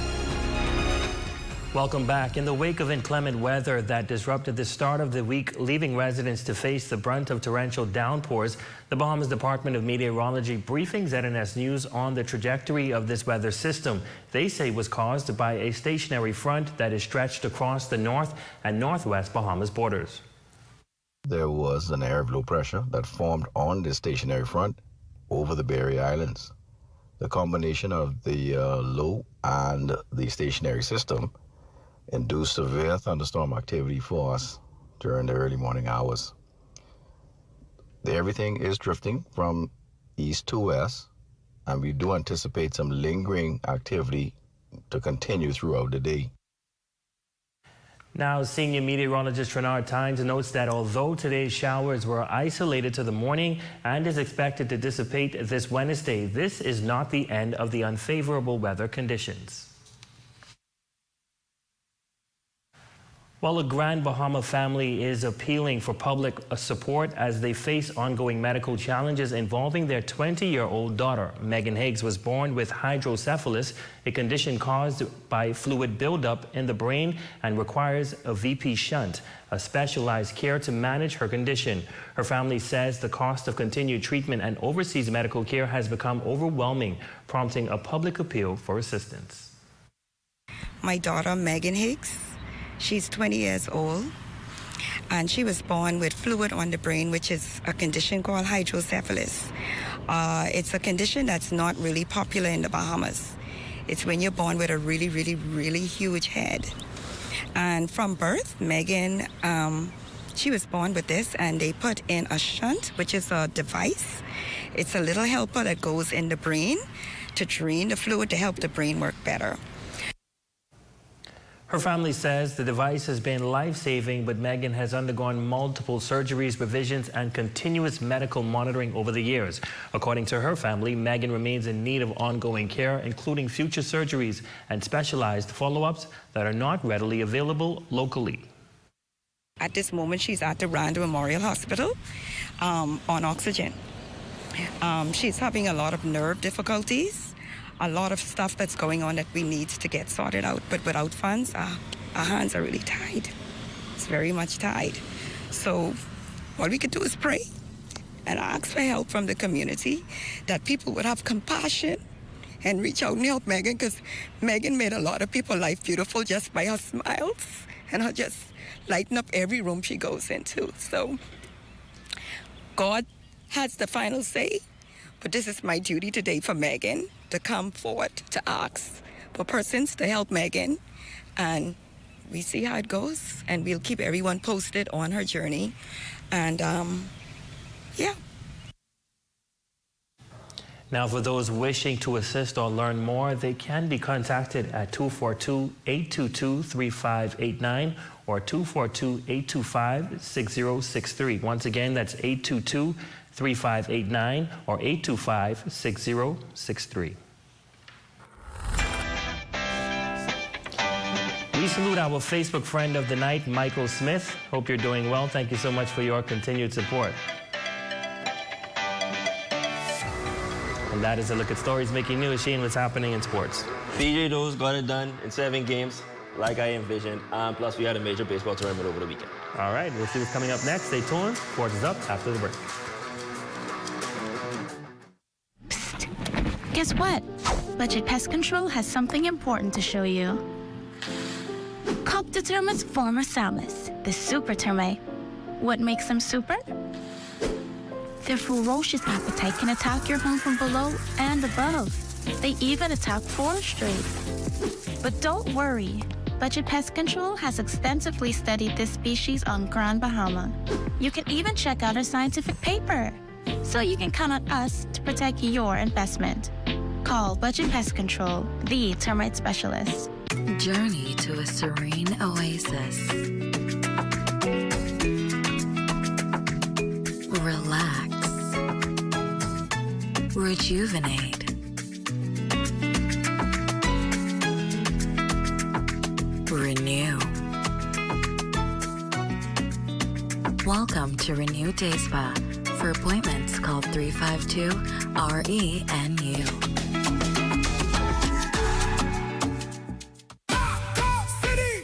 Welcome back. In the wake of inclement weather that disrupted the start of the week, leaving residents to face the brunt of torrential downpours, the Bahamas Department of Meteorology briefing ZNS News on the trajectory of this weather system. They say was caused by a stationary front that is stretched across the north and northwest Bahamas borders. There was an air of low pressure that formed on the stationary front over the Berry Islands. The combination of the low and the stationary system induced severe thunderstorm activity for us during the early morning hours. Everything is drifting from east to west, and we do anticipate some lingering activity to continue throughout the day. Now, senior meteorologist Renard Tynes notes that although today's showers were isolated to the morning and is expected to dissipate this Wednesday, this is not the end of the unfavorable weather conditions. While a Grand Bahama family is appealing for public support as they face ongoing medical challenges involving their 20-year-old daughter, Megan Higgs was born with hydrocephalus, a condition caused by fluid buildup in the brain and requires a VP shunt, a specialized care to manage her condition. Her family says the cost of continued treatment and overseas medical care has become overwhelming, prompting a public appeal for assistance. My daughter, Megan Higgs, she's 20 years old, and she was born with fluid on the brain, which is a condition called hydrocephalus. It's a condition that's not really popular in the Bahamas. It's when you're born with a really, really, really huge head. And from birth, Megan, she was born with this, and they put in a shunt, which is a device. It's a little helper that goes in the brain to drain the fluid to help the brain work better. Her family says the device has been life-saving, but Megan has undergone multiple surgeries, revisions, and continuous medical monitoring over the years. According to her family, Megan remains in need of ongoing care, including future surgeries and specialized follow-ups that are not readily available locally. At this moment, she's at the Rand Memorial Hospital on oxygen. She's having a lot of nerve difficulties. A lot of stuff that's going on that we need to get sorted out, but without funds, our hands are really tied. It's very much tied. So all we could do is pray and ask for help from the community, that people would have compassion and reach out and help Megan, because Megan made a lot of people's life beautiful just by her smiles and her just lighting up every room she goes into. So God has the final say, but this is my duty today for Megan, to come forward to ask for persons to help Megan, and we see how it goes, and we'll keep everyone posted on her journey. And yeah. Now, for those wishing to assist or learn more, they can be contacted at 242-822-3589 or 242-825-6063. Once again, that's 822-3589 or 825-6063. We salute our Facebook friend of the night, Michael Smith. Hope you're doing well. Thank you so much for your continued support. And that is a look at stories making news. Shane, what's happening in sports? PJ Doe's got it done in 7 games. like I envisioned. Plus, we had a major baseball tournament over the weekend. All right, we'll see what's coming up next. Stay tuned. Sports is up after the break. Guess what? Budget Pest Control has something important to show you. Coctoderma's former Salmus, the super termite. What makes them super? Their ferocious appetite can attack your home from below and above. They even attack forestry. But don't worry. Budget Pest Control has extensively studied this species on Grand Bahama. You can even check out our scientific paper. So you can count on us to protect your investment. Call Budget Pest Control, the termite specialist. Journey to a serene oasis. Relax. Rejuvenate. Renew. Welcome to Renew Day Spa. For appointments, call 352-RENU.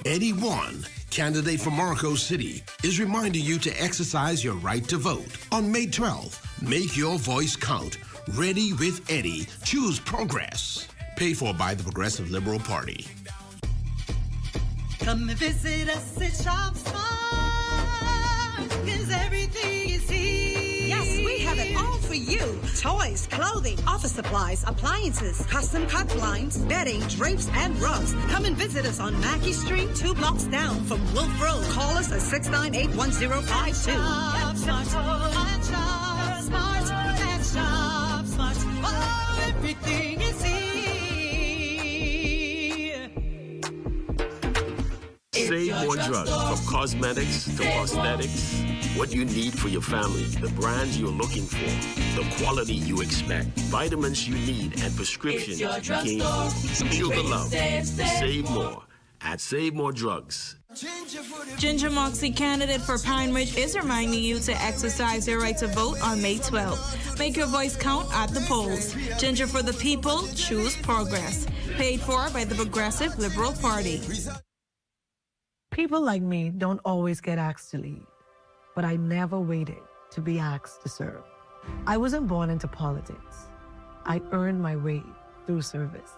81, candidate for Morocco City, is reminding you to exercise your right to vote. On May 12th, make your voice count. Ready with Eddie. Choose Progress. Paid for by the Progressive Liberal Party. Come and visit us at Shop Smart, because everything is here. Yes, we have it all for you. Toys, clothing, office supplies, appliances, custom cut blinds, bedding, drapes, and rugs. Come and visit us on Mackey Street, 2 blocks down from Wolf Road. Call us at 698-1052. Shop Smart. Oh, everything is here. Save more drugs, from cosmetics to prosthetics. What you need for your family, the brands you're looking for, the quality you expect, vitamins you need, and prescriptions you came for. Feel the love. Save more at Save More Drugs. Ginger Moxie, candidate for Pine Ridge, is reminding you to exercise your right to vote on May 12th. Make your voice count at the polls. Ginger for the people, choose Progress. Paid for by the Progressive Liberal Party. People like me don't always get asked to lead, but I never waited to be asked to serve. I wasn't born into politics. I earned my way through service.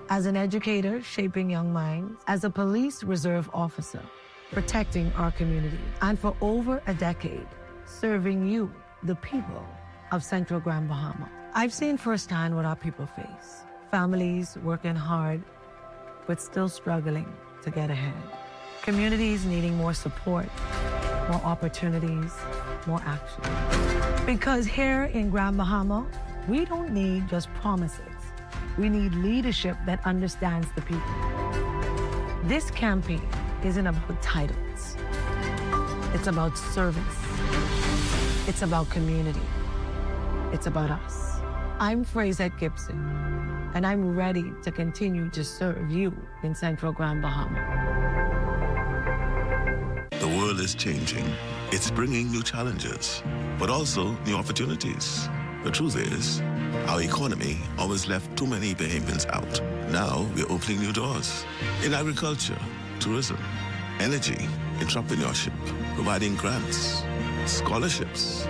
As an educator, shaping young minds, as a police reserve officer, protecting our community, and for over a decade, serving you, the people of Central Grand Bahama. I've seen firsthand what our people face. Families working hard, but still struggling to get ahead. Communities needing more support, more opportunities, more action. Because here in Grand Bahama, we don't need just promises. We need leadership that understands the people. This campaign isn't about titles. It's about service. It's about community. It's about us. I'm Fraser Gibson, and I'm ready to continue to serve you in Central Grand Bahama. The world is changing. It's bringing new challenges, but also new opportunities. The truth is, our economy always left too many Bahamians out. Now we're opening new doors in agriculture, tourism, energy, entrepreneurship, providing grants, scholarships,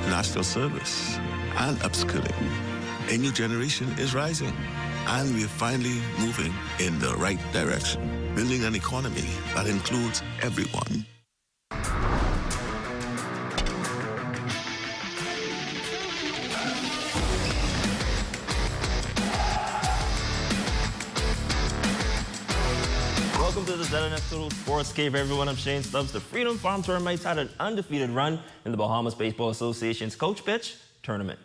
national service, and upskilling. A new generation is rising, and we're finally moving in the right direction, building an economy that includes everyone. Welcome to the ZNS Total Sports Cave, everyone. I'm Shane Stubbs. The Freedom Farm Termites had an undefeated run in the Bahamas Baseball Association's Coach Pitch Tournament.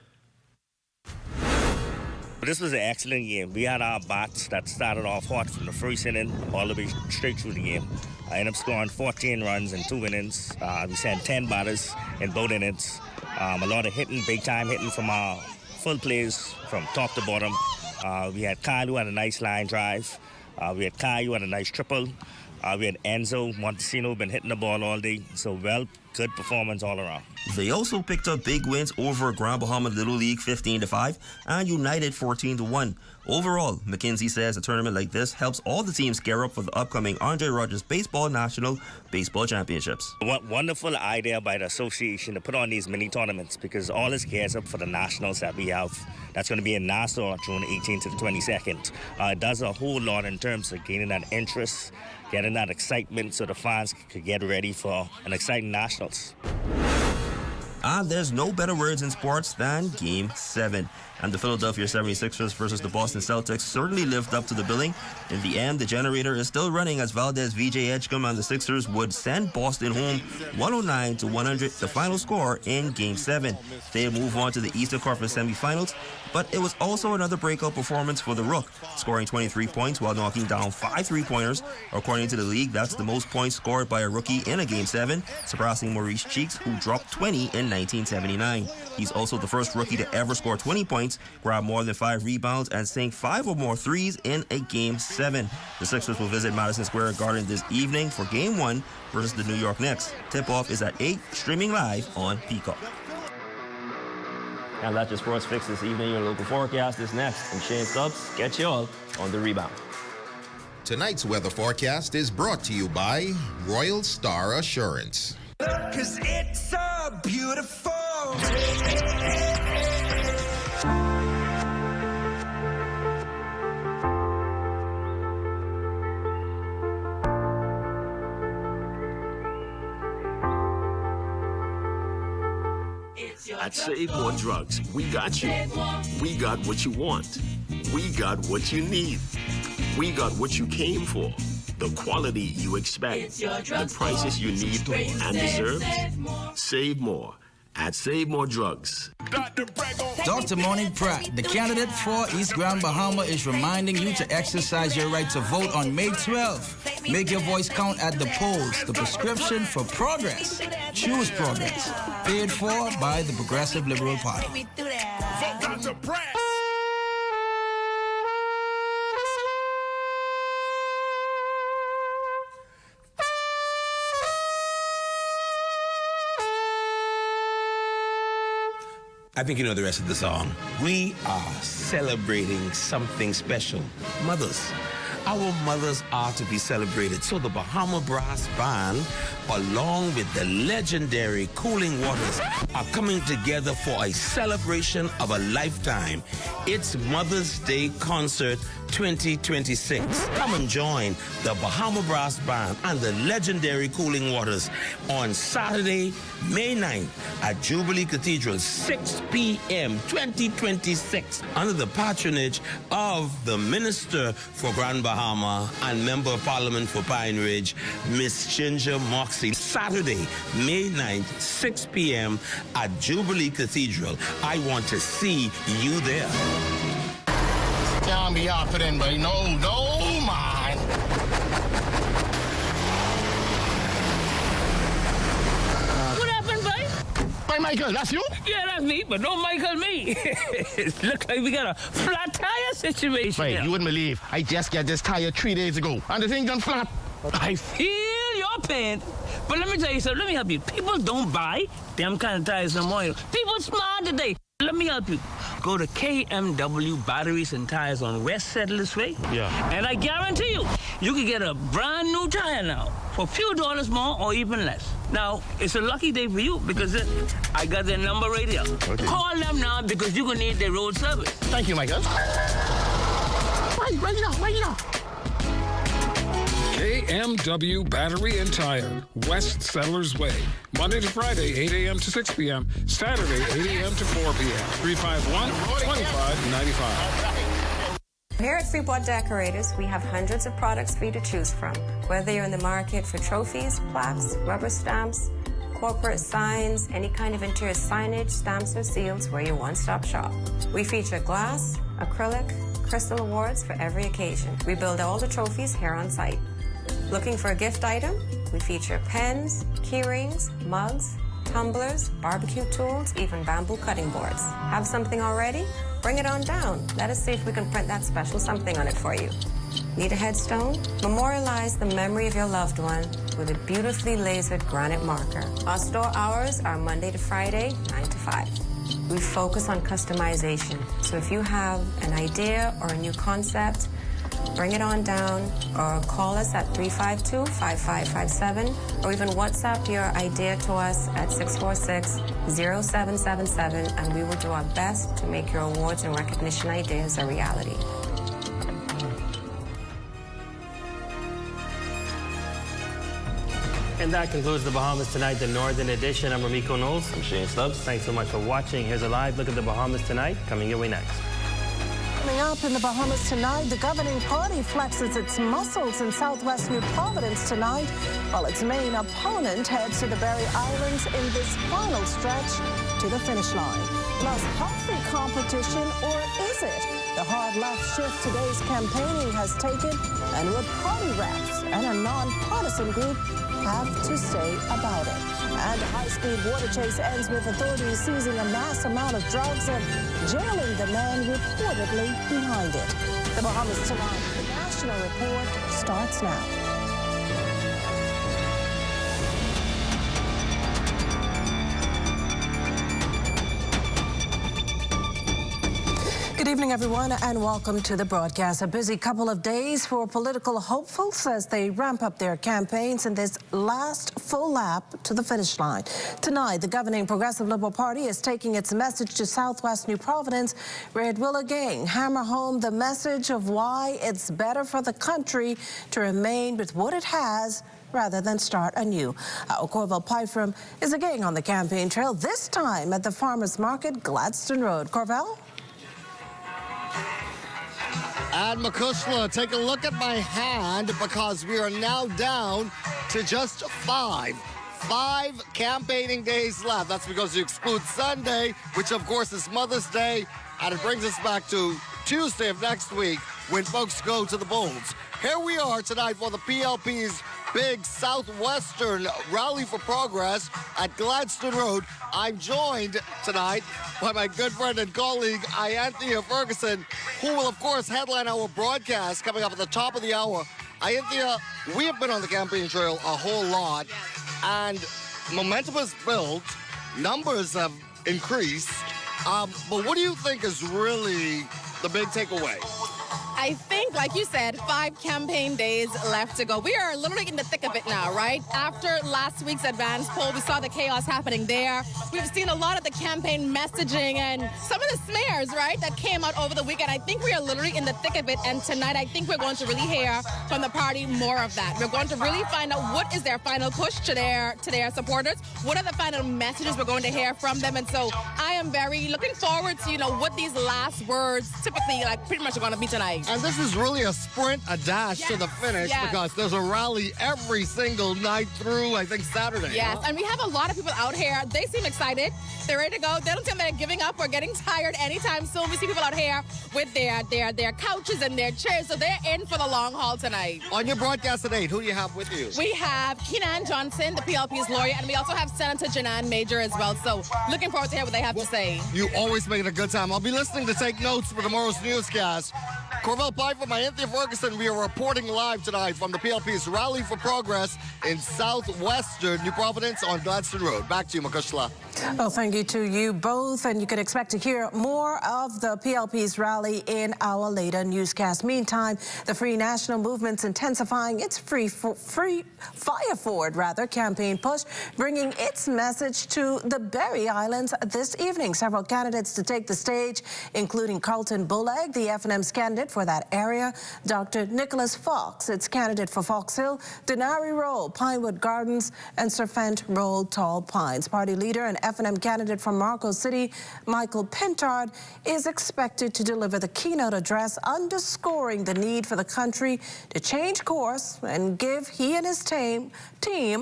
This was an excellent game. We had our bats that started off hot from the first inning all the way straight through the game. I ended up scoring 14 runs in 2 innings. We sent 10 batters in both innings. A lot of hitting, big-time hitting from our full plays from top to bottom. We had Kyle who had a nice line drive. We had Kai who had a nice triple. We had Enzo Montesino, been hitting the ball all day. So, good performance all around. They also picked up big wins over Grand Bahama Little League 15-5 and United 14-1. Overall, McKinsey says a tournament like this helps all the teams gear up for the upcoming Andre Rogers Baseball National Baseball Championships. What wonderful idea by the association to put on these mini tournaments, because all this gears up for the nationals that we have. That's going to be in Nassau, June 18th to the 22nd. It does a whole lot in terms of gaining that interest, getting that excitement so the fans could get ready for an exciting nationals. And there's no better words in sports than Game 7. And the Philadelphia 76ers versus the Boston Celtics certainly lived up to the billing. In the end, the generator is still running as Valdez, VJ Edgecombe and the Sixers would send Boston home 109-100, the final score in Game 7. They move on to the Eastern Conference semifinals, but it was also another breakout performance for the Rook, scoring 23 points while knocking down 5 3-pointers. According to the league, that's the most points scored by a rookie in a Game 7, surpassing Maurice Cheeks, who dropped 20 in 1979. He's also the first rookie to ever score 20 points, grab more than 5 rebounds, and sink 5 or more threes in a Game 7. The Sixers will visit Madison Square Garden this evening for Game 1 versus the New York Knicks. Tip-off is at 8, streaming live on Peacock. And that's your sports fix this evening. Your local forecast is next. And Shane Stubbs, get you all on the rebound. Tonight's weather forecast is brought to you by Royal Star Assurance. 'Cause it's so beautiful. At Save More Drugs, we got you. We got what you want. We got what you need. We got what you came for. The quality you expect. The prices you need and deserve. Save more at Save More Drugs. Dr. Monique Pratt, the candidate for East Grand Bahama, is reminding you to exercise your right to vote on May 12th. Make your voice count at the polls. The prescription for progress. Choose progress. Paid for by the Progressive Liberal Party. Dr. Pratt. I think you know the rest of the song. We are celebrating something special. Mothers. Our mothers are to be celebrated. So the Bahama Brass Band, along with the legendary Cooling Waters, are coming together for a celebration of a lifetime. It's Mother's Day Concert 2026. Come and join the Bahama Brass Band and the legendary Cooling Waters on Saturday, May 9th at Jubilee Cathedral, 6 p.m. 2026, under the patronage of the Minister for Grand Bahama and Member of Parliament for Pine Ridge, Miss Ginger Moxie. Saturday, May 9th, 6 p.m. at Jubilee Cathedral. I want to see you there. Can't be happening, boy. No, man. What happened, boy? Hey, Michael, that's you? Yeah, that's me, but don't Michael me. It looks like we got a flat tire situation Wait, here. you wouldn't believe. I just got this tire 3 days ago, and the thing done flat. I feel your pain, but let me tell you something. Let me help you. People don't buy them kind of tires no more. People smart today. Let me help you. Go to KMW Batteries and Tires on West Settlers Way. Yeah. And I guarantee you, you can get a brand new tire now for a few dollars more or even less. Now, it's a lucky day for you because I got their number right here. Okay. Call them now because you're going to need their road service. Thank you, Michael. Right now. KMW Battery and Tire, West Settlers Way. Monday to Friday, 8 a.m. to 6 p.m. Saturday, 8 a.m. to 4 p.m. 351-2595. Here at Freeport Decorators, we have hundreds of products for you to choose from. Whether you're in the market for trophies, plaques, rubber stamps, corporate signs, any kind of interior signage, stamps, or seals, we're your one-stop shop. We feature glass, acrylic, crystal awards for every occasion. We build all the trophies here on site. Looking for a gift item? We feature pens, key rings, mugs, tumblers, barbecue tools, even bamboo cutting boards. Have something already? Bring it on down. Let us see if we can print that special something on it for you. Need a headstone? Memorialize the memory of your loved one with a beautifully lasered granite marker. Our store hours are Monday to Friday, 9 to 5. We focus on customization. So if you have an idea or a new concept, bring it on down or call us at 352-5557 or even WhatsApp your idea to us at 646-0777 and we will do our best to make your awards and recognition ideas a reality. And that concludes the Bahamas Tonight, the Northern Edition. I'm Ramiko Knowles. I'm Shane Stubbs. Thanks so much for watching. Here's a live look at the Bahamas Tonight, coming your way next. Coming up in the Bahamas tonight, the governing party flexes its muscles in southwest New Providence tonight, while its main opponent heads to the Berry Islands in this final stretch to the finish line. Plus, healthy competition, or is it? The hard left shift today's campaigning has taken, and what party reps and a non-partisan group have to say about it. And a high-speed water chase ends with authorities seizing a mass amount of drugs and jailing the man reportedly behind it. The Bahamas Tonight, the National Report starts now. Good evening, everyone, and welcome to the broadcast. A busy couple of days for political hopefuls as they ramp up their campaigns in this last full lap to the finish line. Tonight, the governing Progressive Liberal Party is taking its message to southwest New Providence, where it will again hammer home the message of why it's better for the country to remain with what it has rather than start anew. Corvell Pyfram is again on the campaign trail, this time at the Farmers Market, Gladstone Road. Corvell? And Makushla, take a look at my hand because we are now down to just 5 campaigning days left. That's because you exclude Sunday, which of course is Mother's Day, and it brings us back to Tuesday of next week when folks go to the polls. Here we are tonight for the PLP's big Southwestern Rally for Progress at Gladstone Road. I'm joined tonight by my good friend and colleague, Ianthea Ferguson, who will, of course, headline our broadcast coming up at the top of the hour. Ianthea, we have been on the campaign trail a whole lot, and momentum has built, numbers have increased, but what do you think is really the big takeaway? I think, like you said, 5 campaign days left to go. We are literally in the thick of it now, right? After last week's advance poll, we saw the chaos happening there. We've seen a lot of the campaign messaging and some of the smears, right, that came out over the weekend. I think we are literally in the thick of it, and tonight I think we're going to really hear from the party more of that. We're going to really find out what is their final push to their supporters, what are the final messages we're going to hear from them, and so I am very looking forward to, what these last words typically, pretty much are going to be tonight. And this is really a sprint, a dash to the finish because there's a rally every single night through, I think, Saturday. Yes, and we have a lot of people out here. They seem excited. They're ready to go. They don't seem like they're giving up or getting tired anytime soon. We see people out here with their couches and their chairs, so they're in for the long haul tonight. On your broadcast at 8, who do you have with you? We have Keenan Johnson, the PLP's lawyer, and we also have Senator Janan Major as well. So looking forward to hear what they have to say. You always make it a good time. I'll be listening to take notes for tomorrow's newscast. Corvell Pyfram, Ianthea Ferguson, we are reporting live tonight from the PLP's Rally for Progress in southwestern New Providence on Gladstone Road. Back to you, Makushla. Well, thank you to you both, and you can expect to hear more of the PLP's rally in our later newscast. Meantime, the Free National Movement's intensifying its Fire Forward campaign push, bringing its message to the Berry Islands this evening. Several candidates to take the stage, including Carlton Bulleg, the FNM's candidate for that area, Dr. Nicholas Fox, its candidate for Fox Hill, Denari Roll, Pinewood Gardens, and Serpent Roll, Tall Pines. Party leader and FNM candidate from Marco City, Michael Pintard, is expected to deliver the keynote address underscoring the need for the country to change course and give he and his team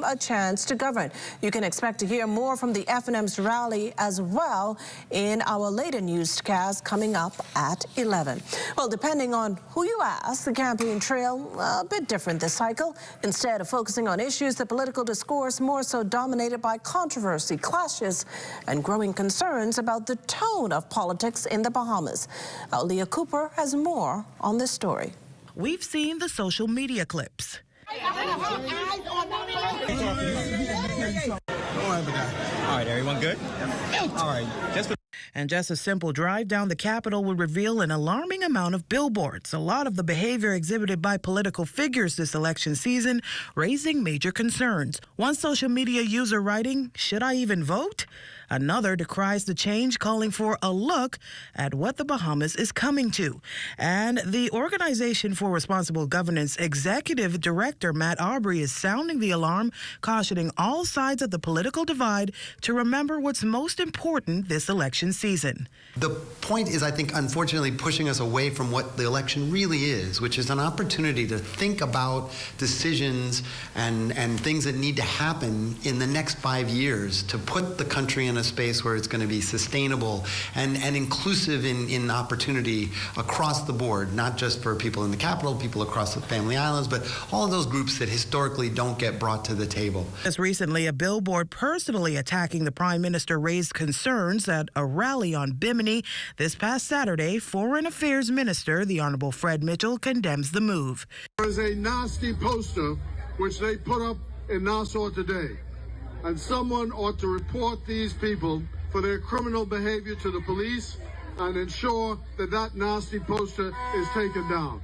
a chance to govern. You can expect to hear more from the FNM's rally as well in our later newscast coming up at 11. Well, depending on who you ask, the campaign trail a bit different this cycle. Instead of focusing on issues, the political discourse more so dominated by controversy, clashes, and growing concerns about the tone of politics in the Bahamas. Leah Cooper has more on this story. we've seen the social media clips. Don't worry about that. All right, everyone good? All right. And just a simple drive down the Capitol would reveal an alarming amount of billboards. A lot of the behavior exhibited by political figures this election season raising major concerns. One social media user writing, "Should I even vote?" Another decries the change, calling for a look at what the Bahamas is coming to. And the Organization for Responsible Governance Executive Director Matt Aubrey is sounding the alarm, cautioning all sides of the political divide to remember what's most important this election season. The point is, I think, unfortunately pushing us away from what the election really is, which is an opportunity to think about decisions and things that need to happen in the next 5 years to put the country in a space where it's going to be sustainable and inclusive in opportunity across the board, not just for people in the Capitol, people across the Family Islands, but all of those groups that historically don't get brought to the table. Just recently, a billboard personally attacking the Prime Minister raised concerns at a rally on Bimini this past Saturday. Foreign Affairs Minister, the Honorable Fred Mitchell, condemns the move. There is a nasty poster which they put up in Nassau today, and someone ought to report these people for their criminal behavior to the police and ensure that that nasty poster is taken down.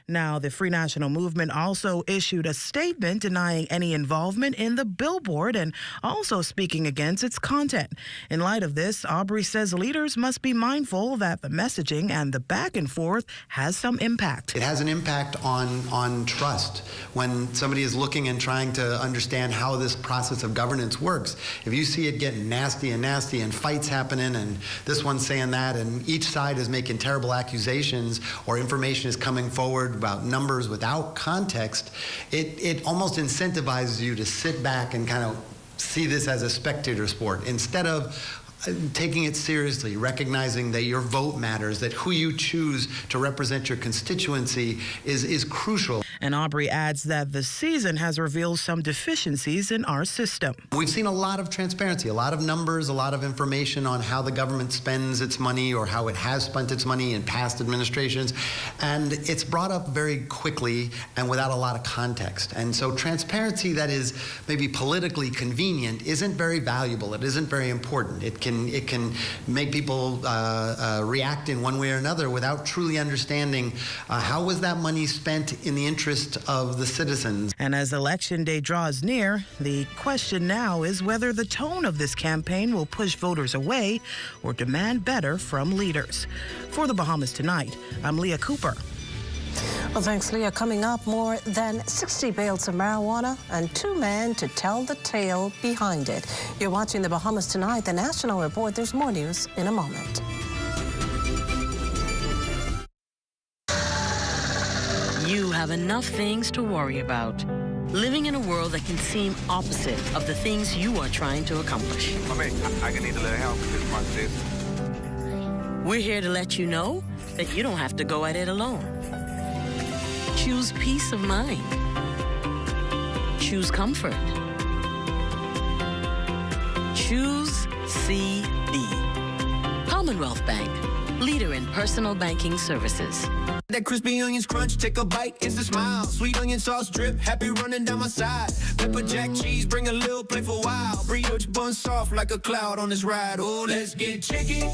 Now, the Free National Movement also issued a statement denying any involvement in the billboard and also speaking against its content. In light of this, Aubrey says leaders must be mindful that the messaging and the back and forth has some impact. It has an impact on trust when somebody is looking and trying to understand how this process of governance works. If you see it getting nasty and fights happening and this one's saying that and each side is making terrible accusations or information is coming forward about numbers without context, it almost incentivizes you to sit back and kind of see this as a spectator sport instead of taking it seriously, recognizing that your vote matters, that who you choose to represent your constituency is crucial. And Aubrey adds that the season has revealed some deficiencies in our system. We've seen a lot of transparency, a lot of numbers, a lot of information on how the government spends its money or how it has spent its money in past administrations, and it's brought up very quickly and without a lot of context. And so transparency that is maybe politically convenient isn't very valuable. It isn't very important. It can make people react in one way or another without truly understanding how was that money spent in the interest of the citizens. And as Election Day draws near, the question now is whether the tone of this campaign will push voters away or demand better from leaders. For the Bahamas Tonight, I'm Leah Cooper. Well, thanks, Leah. Coming up, more than 60 bales of marijuana and 2 men to tell the tale behind it. You're watching the Bahamas Tonight, the National Report. There's more news in a moment. You have enough things to worry about. Living in a world that can seem opposite of the things you are trying to accomplish. I can need a little help with this month. We're here to let you know that you don't have to go at it alone. Choose peace of mind. Choose comfort. Choose CB. Commonwealth Bank, leader in personal banking services. That crispy onions crunch, take a bite, it's a smile. Sweet onion sauce drip, happy running down my side. Pepper jack cheese, bring a little playful wild. Brioche bun soft like a cloud on this ride. Oh, let's get chicken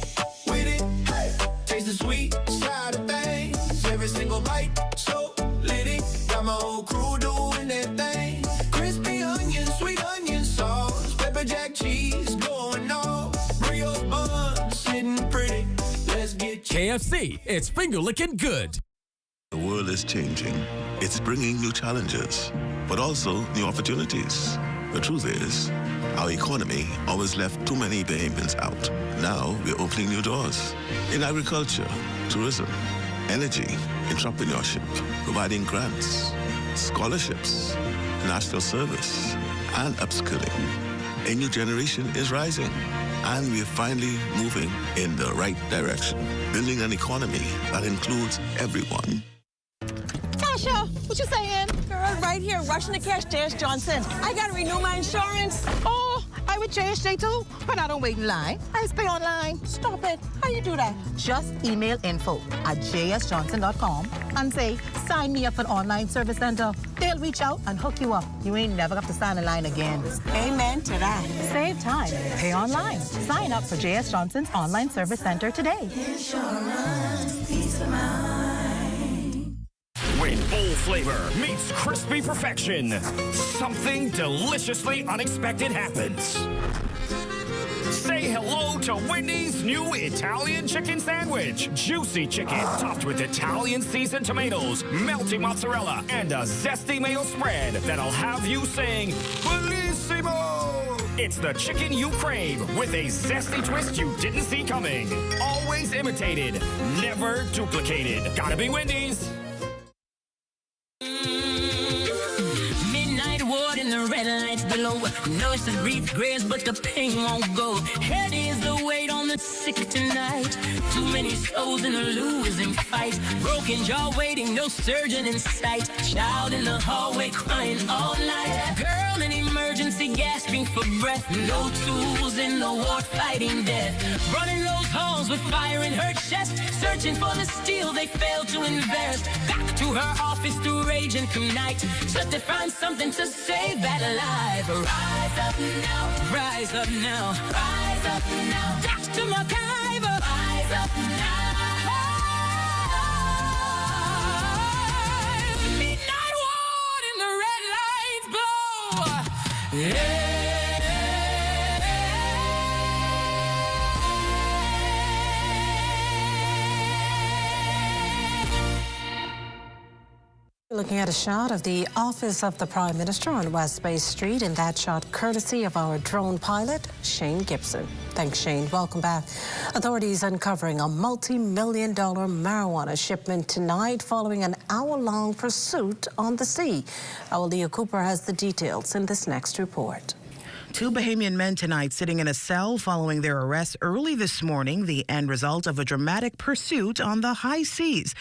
with it. Hey. Taste the sweet side of things. Every single bite, so litty. Got my whole crew doing their thing. Crispy onions, sweet onion sauce. Pepper jack cheese, going off. Brioche bun, sitting pretty. Let's get KFC, it's finger-licking good. The world is changing. It's bringing new challenges, but also new opportunities. The truth is, our economy always left too many Bahamians out. Now we're opening new doors in agriculture, tourism, energy, entrepreneurship, providing grants, scholarships, national service, and upskilling. A new generation is rising, and we're finally moving in the right direction, building an economy that includes everyone. Tasha, what you saying? Girl, right here, rushing the cash, Johnson. I gotta renew my insurance. Oh, I with JSJ too, but I don't wait in line. I just pay online. Stop it. How you do that? Just email info@jsjohnson.com and say, sign me up for an online service center. They'll reach out and hook you up. You ain't never have to stand in line again. Amen to that. Save time. Pay online. Sign up for JS Johnson's online service center today. When bold flavor meets crispy perfection, something deliciously unexpected happens. Say hello to Wendy's new Italian chicken sandwich. Juicy chicken topped with Italian seasoned tomatoes, melty mozzarella, and a zesty mayo spread that'll have you saying, Bellissimo! It's the chicken you crave with a zesty twist you didn't see coming. Always imitated, never duplicated. Gotta be Wendy's. Midnight ward in the red lights below. Nose to breathe grace, but the pain won't go. Head is the weight on the sick tonight. Too many souls in a losing fight. Broken jaw waiting, no surgeon in sight. Child in the hallway crying all night. Girl in emergency gasping for breath. No tools in the ward fighting death. Running those halls with fire in her chest. Searching for the steel they failed to invest. Back to her office through rage and through night. Just to find something to save that life. Rise up now. Rise up now. Rise up now. Dr. MacGyver. Rise up now. Midnight ward in the red lights glow. Yeah. Looking at a shot of the office of the Prime Minister on West Bay Street, and that shot courtesy of our drone pilot, Shane Gibson. Thanks, Shane. Welcome back. Authorities uncovering a multi-million-dollar marijuana shipment tonight following an hour-long pursuit on the sea. Our Leah Cooper has the details in this next report. Two Bahamian men tonight sitting in a cell following their arrest early this morning, the end result of a dramatic pursuit on the high seas.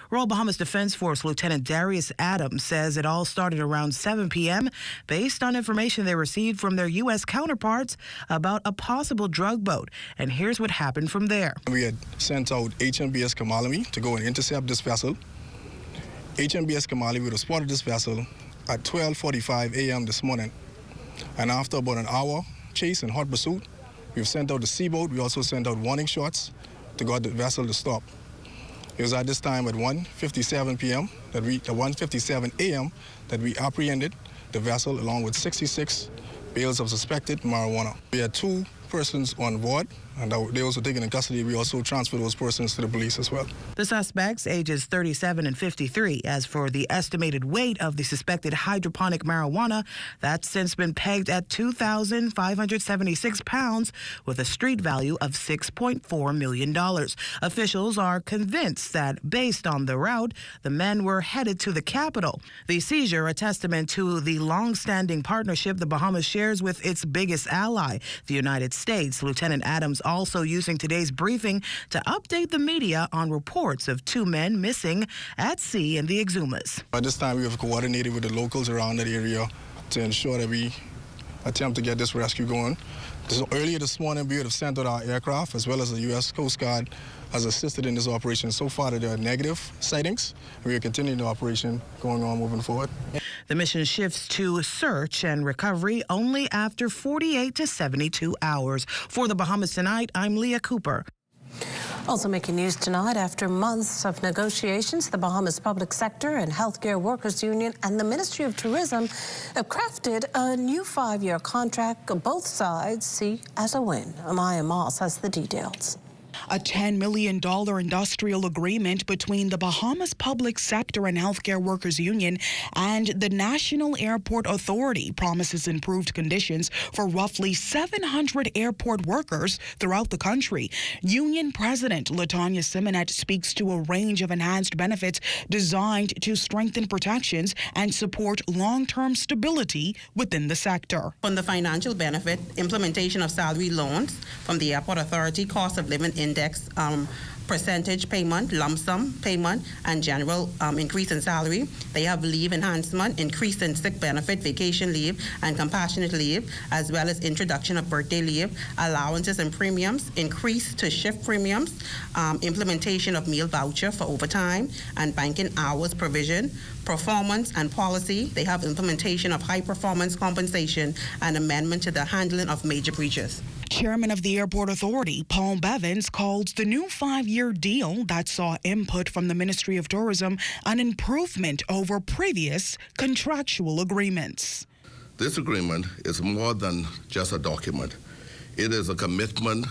Royal Bahamas Defense Force Lieutenant Darius Adams says it all started around 7 p.m. based on information they received from their U.S. counterparts about a possible drug boat. And here's what happened from there. We had sent out HMBS Kamalami to go and intercept this vessel. HMBS Kamalami would have spotted this vessel at 12:45 a.m. this morning. And after about an hour chase and hot pursuit, we've sent out the seaboat. We also sent out warning shots to get the vessel to stop. It was at this time at 1:57 p.m. 1:57 a.m. that we apprehended the vessel along with 66 bales of suspected marijuana. We had two persons on board, and they also taken in custody. We also transferred those persons to the police as well. The suspects, ages 37 and 53. As for the estimated weight of the suspected hydroponic marijuana, that's since been pegged at 2,576 pounds with a street value of $6.4 million. Officials are convinced that based on the route, the men were headed to the capital. The seizure, a testament to the long-standing partnership the Bahamas shares with its biggest ally, the United States. Lieutenant Adams also using today's briefing to update the media on reports of two men missing at sea in the Exumas. At this time, we have coordinated with the locals around that area to ensure that we attempt to get this rescue going. Earlier this morning, we would have sent out our aircraft, as well as the U.S. Coast Guard has assisted in this operation. So far, there are negative sightings. We are continuing the operation going on moving forward. The mission shifts to search and recovery only after 48 to 72 hours. For the Bahamas Tonight, I'm Leah Cooper. Also making news tonight, after months of negotiations, the Bahamas Public Sector and Healthcare Workers Union and the Ministry of Tourism have crafted a new 5-year contract both sides see as a win. Amaya Moss has the details. A $10 million industrial agreement between the Bahamas Public Sector and Healthcare Workers Union and the National Airport Authority promises improved conditions for roughly 700 airport workers throughout the country. Union President LaTanya Simonet speaks to a range of enhanced benefits designed to strengthen protections and support long-term stability within the sector. On the financial benefit, implementation of salary loans from the Airport Authority, cost of living index percentage payment, lump sum payment, and general increase in salary. They have leave enhancement, increase in sick benefit, vacation leave, and compassionate leave, as well as introduction of birthday leave, allowances and premiums, increase to shift premiums, implementation of meal voucher for overtime, and banking hours provision, performance and policy. They have implementation of high performance compensation and amendment to the handling of major breaches. Chairman of the Airport Authority, Paul Bevins, called the new 5-year deal that saw input from the Ministry of Tourism an improvement over previous contractual agreements. This agreement is more than just a document. It is a commitment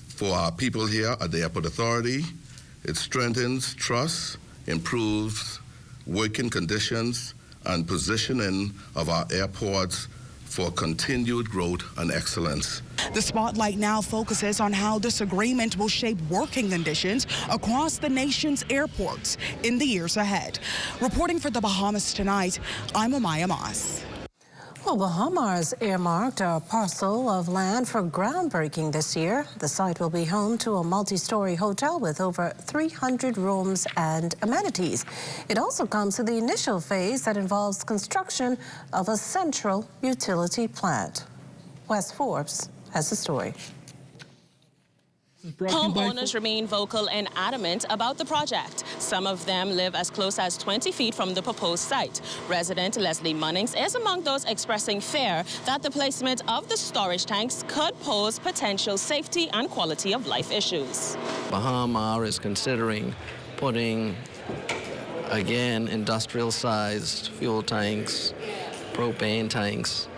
for our people here at the Airport Authority. It strengthens trust, improves working conditions, and positioning of our airports for continued growth and excellence. The spotlight now focuses on how this agreement will shape working conditions across the nation's airports in the years ahead. Reporting for the Bahamas Tonight, I'm Amaya Moss. Well, Bahamas earmarked a parcel of land for groundbreaking this year. The site will be home to a multi-story hotel with over 300 rooms and amenities. It also comes to the initial phase that involves construction of a central utility plant. Wes Forbes has the story. Homeowners remain vocal and adamant about the project. Some of them live as close as 20 feet from the proposed site. Resident Leslie Munnings is among those expressing fear that the placement of the storage tanks could pose potential safety and quality of life issues. Bahamar is considering putting, again, industrial-sized fuel tanks, propane tanks,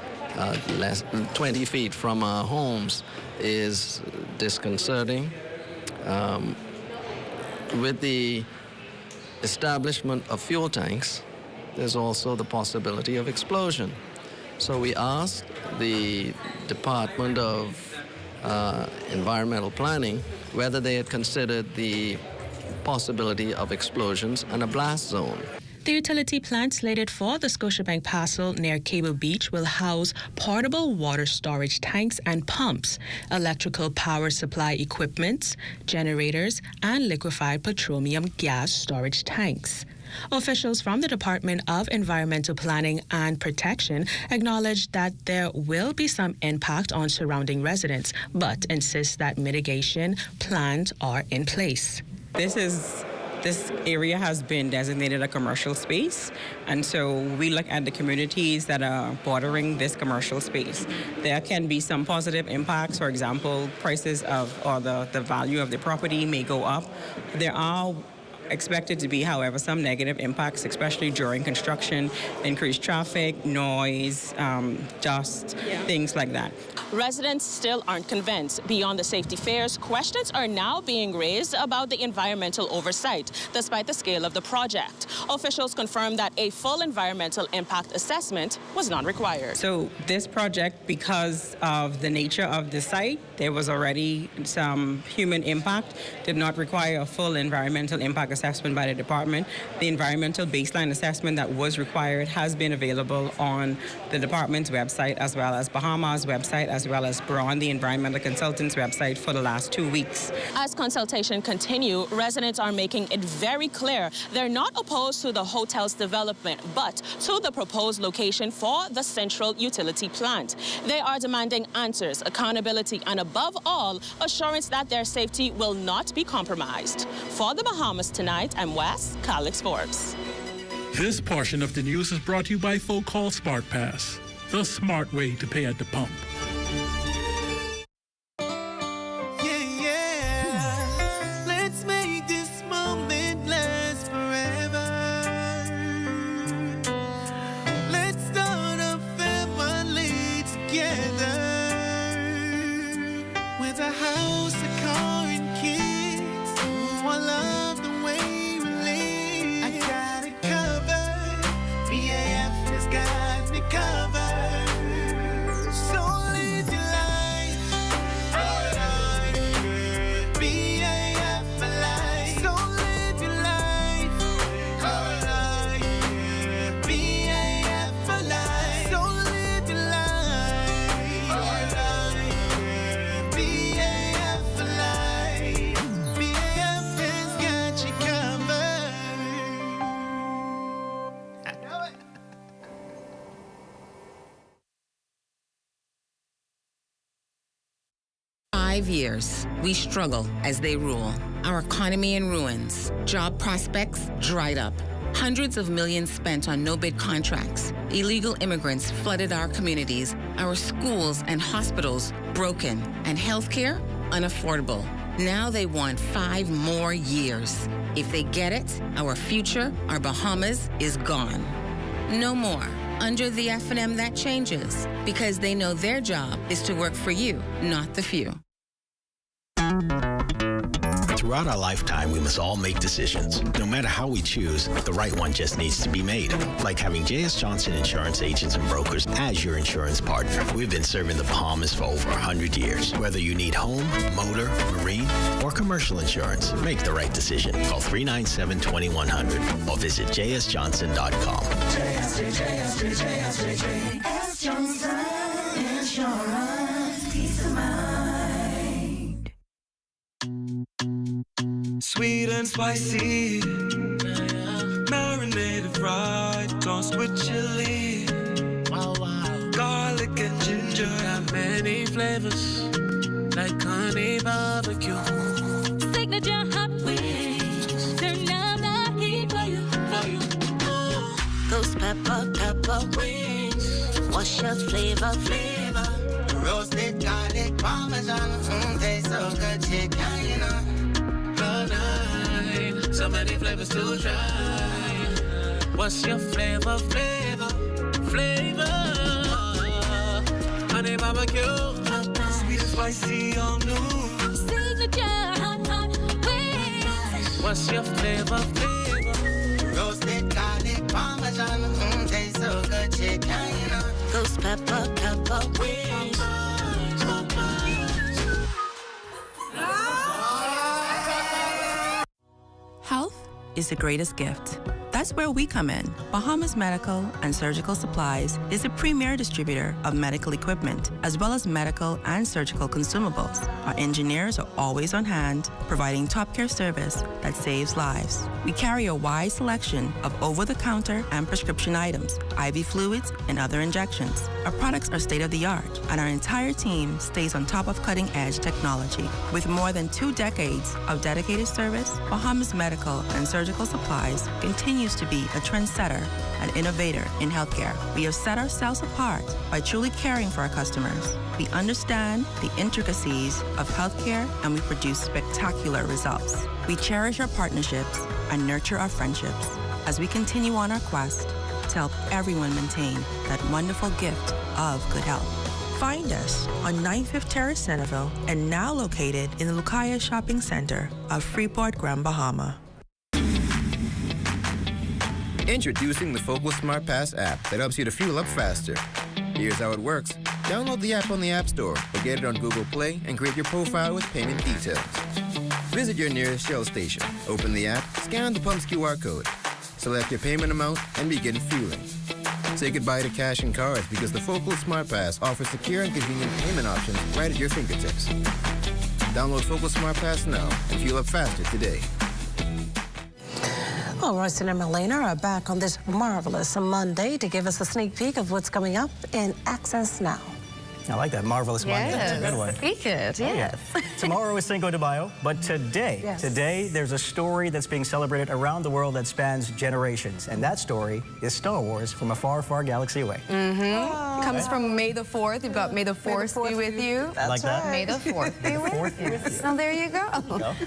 20 feet from our homes is disconcerting. With the establishment of fuel tanks, there's also the possibility of explosion. So we asked the Department of Environmental Planning whether they had considered the possibility of explosions and a blast zone. The utility plant slated for the Scotiabank parcel near Cable Beach will house portable water storage tanks and pumps, electrical power supply equipment, generators, and liquefied petroleum gas storage tanks. Officials from the Department of Environmental Planning and Protection acknowledged that there will be some impact on surrounding residents, but insist that mitigation plans are in place. This area has been designated a commercial space, and so we look at the communities that are bordering this commercial space. There can be some positive impacts. For example, prices or the value of the property may go up. There are expected to be, however, some negative impacts, especially during construction, increased traffic, noise, dust, things like that. Residents still aren't convinced. Beyond the safety fears, questions are now being raised about the environmental oversight, despite the scale of the project. Officials confirmed that a full environmental impact assessment was not required. So this project, because of the nature of the site, there was already some human impact, did not require a full environmental impact assessment by the department. The environmental baseline assessment that was required has been available on the department's website, as well as Bahamas' website, as well as Braun, the environmental consultant's website, for the last 2 weeks. As consultation continue, residents are making it very clear they're not opposed to the hotel's development, but to the proposed location for the central utility plant. They are demanding answers, accountability, and above all, assurance that their safety will not be compromised. For the Bahamas Tonight, I'm Wes Calix Forbes. This portion of the news is brought to you by Folk Call Smart Pass, the smart way to pay at the pump. Let's make this moment last forever. Let's start a family together, with a house, a car, and kids. Oh, I love the way we live. I got it covered. BAF has got me covered. So live your life. BAF for life. So live your life. BAF for life. So live your life. BAF 5 years, we struggle as they rule. Our economy in ruins. Job prospects dried up. Hundreds of millions spent on no-bid contracts. Illegal immigrants flooded our communities. Our schools and hospitals broken. And healthcare unaffordable. Now they want 5 more years. If they get it, our future, our Bahamas, is gone. No more. Under the F&M, that changes because they know their job is to work for you, not the few. Throughout our lifetime, we must all make decisions. No matter how we choose, the right one just needs to be made. Like having J.S. Johnson Insurance Agents and Brokers as your insurance partner. We've been serving the Bahamas for over 100 years. Whether you need home, motor, marine, or commercial insurance, make the right decision. Call 397-2100 or visit jsjohnson.com. JS Johnson Insurance, peace of mind. Sweet and spicy, marinated right, tossed with chili. Garlic and ginger, got many flavors, like honey barbecue. Signature hot wings, turn up the heat for you. Those pepper wings, what's your flavor? Roasted garlic parmesan, tastes so good, chicken, you know. So many flavors to try. What's your flavor? Honey barbecue, sweet and spicy, all new. Signature hot wings. What's your flavor? Roasted garlic parmesan, tastes so good, chicken, you know. Those pepper wings. Health is the greatest gift. That's where we come in. Bahamas Medical and Surgical Supplies is a premier distributor of medical equipment, as well as medical and surgical consumables. Our engineers are always on hand, providing top care service that saves lives. We carry a wide selection of over-the-counter and prescription items, IV fluids, and other injections. Our products are state-of-the-art, and our entire team stays on top of cutting-edge technology. With more than 2 decades of dedicated service, Bahamas Medical and Surgical Supplies continues to be a trendsetter and innovator in healthcare. We have set ourselves apart by truly caring for our customers. We understand the intricacies of healthcare, and we produce spectacular results. We cherish our partnerships and nurture our friendships as we continue on our quest to help everyone maintain that wonderful gift of good health. Find us on 95th Terrace, Centerville, and now located in the Lucaya Shopping Center of Freeport, Grand Bahama. Introducing the Focal Smart Pass app that helps you to fuel up faster. Here's how it works. Download the app on the App Store or get it on Google Play and create your profile with payment details. Visit your nearest Shell station. Open the app, scan the pump's QR code, select your payment amount, and begin fueling. Say goodbye to cash and cards because the Focal Smart Pass offers secure and convenient payment options right at your fingertips. Download Focal Smart Pass now and fuel up faster today. Well, Royston and Melena are back on this marvelous Monday to give us a sneak peek of what's coming up in Access Now. I like that, marvelous Monday. That's a good one. Speak it, yes. Yeah. Tomorrow is Cinco de Mayo, but today there's a story that's being celebrated around the world that spans generations, and that story is Star Wars from a far, far galaxy away. Mm-hmm. Comes from May the 4th. You've got May the 4th be with you. That's like that. May the 4th be with you. So there you go.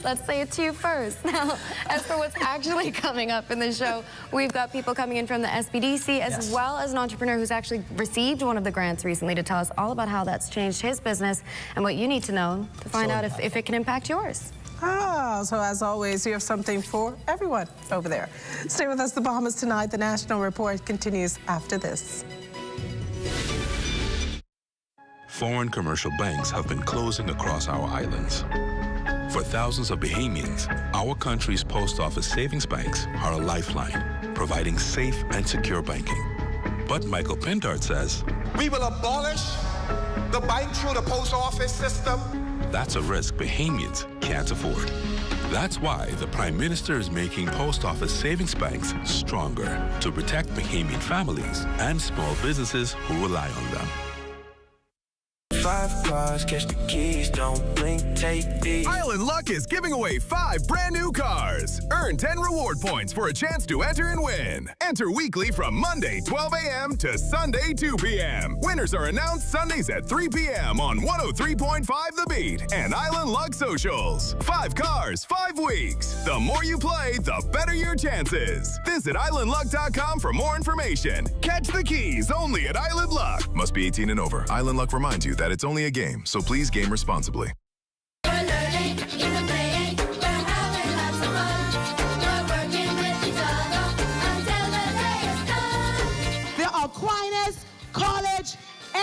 Let's say it to you first. Now, as for what's actually coming up in the show, we've got people coming in from the SBDC as well as an entrepreneur who's actually received one of the grants recently to tell us all about how that's changed his business and what you need to know to find out if it can impact yours. So as always, you have something for everyone over there. Stay with us, the Bahamas Tonight. The National Report continues after this. Foreign commercial banks have been closing across our islands. For thousands of Bahamians, our country's post office savings banks are a lifeline, providing safe and secure banking. But Michael Pintard says, we will abolish the bank through the post office system. That's a risk Bahamians can't afford. That's why the Prime Minister is making post office savings banks stronger to protect Bahamian families and small businesses who rely on them. 5 cars, catch the keys, don't blink, take these. Island Luck is giving away 5 brand new cars. Earn 10 reward points for a chance to enter and win. Enter weekly from Monday 12 a.m. to Sunday 2 p.m. Winners are announced Sundays at 3 p.m. on 103.5 The Beat and Island Luck Socials. 5 cars, 5 weeks. The more you play, the better your chances. Visit islandluck.com for more information. Catch the keys only at Island Luck. Must be 18 and over. Island Luck reminds you that it's only a game, so please game responsibly. Aquinas College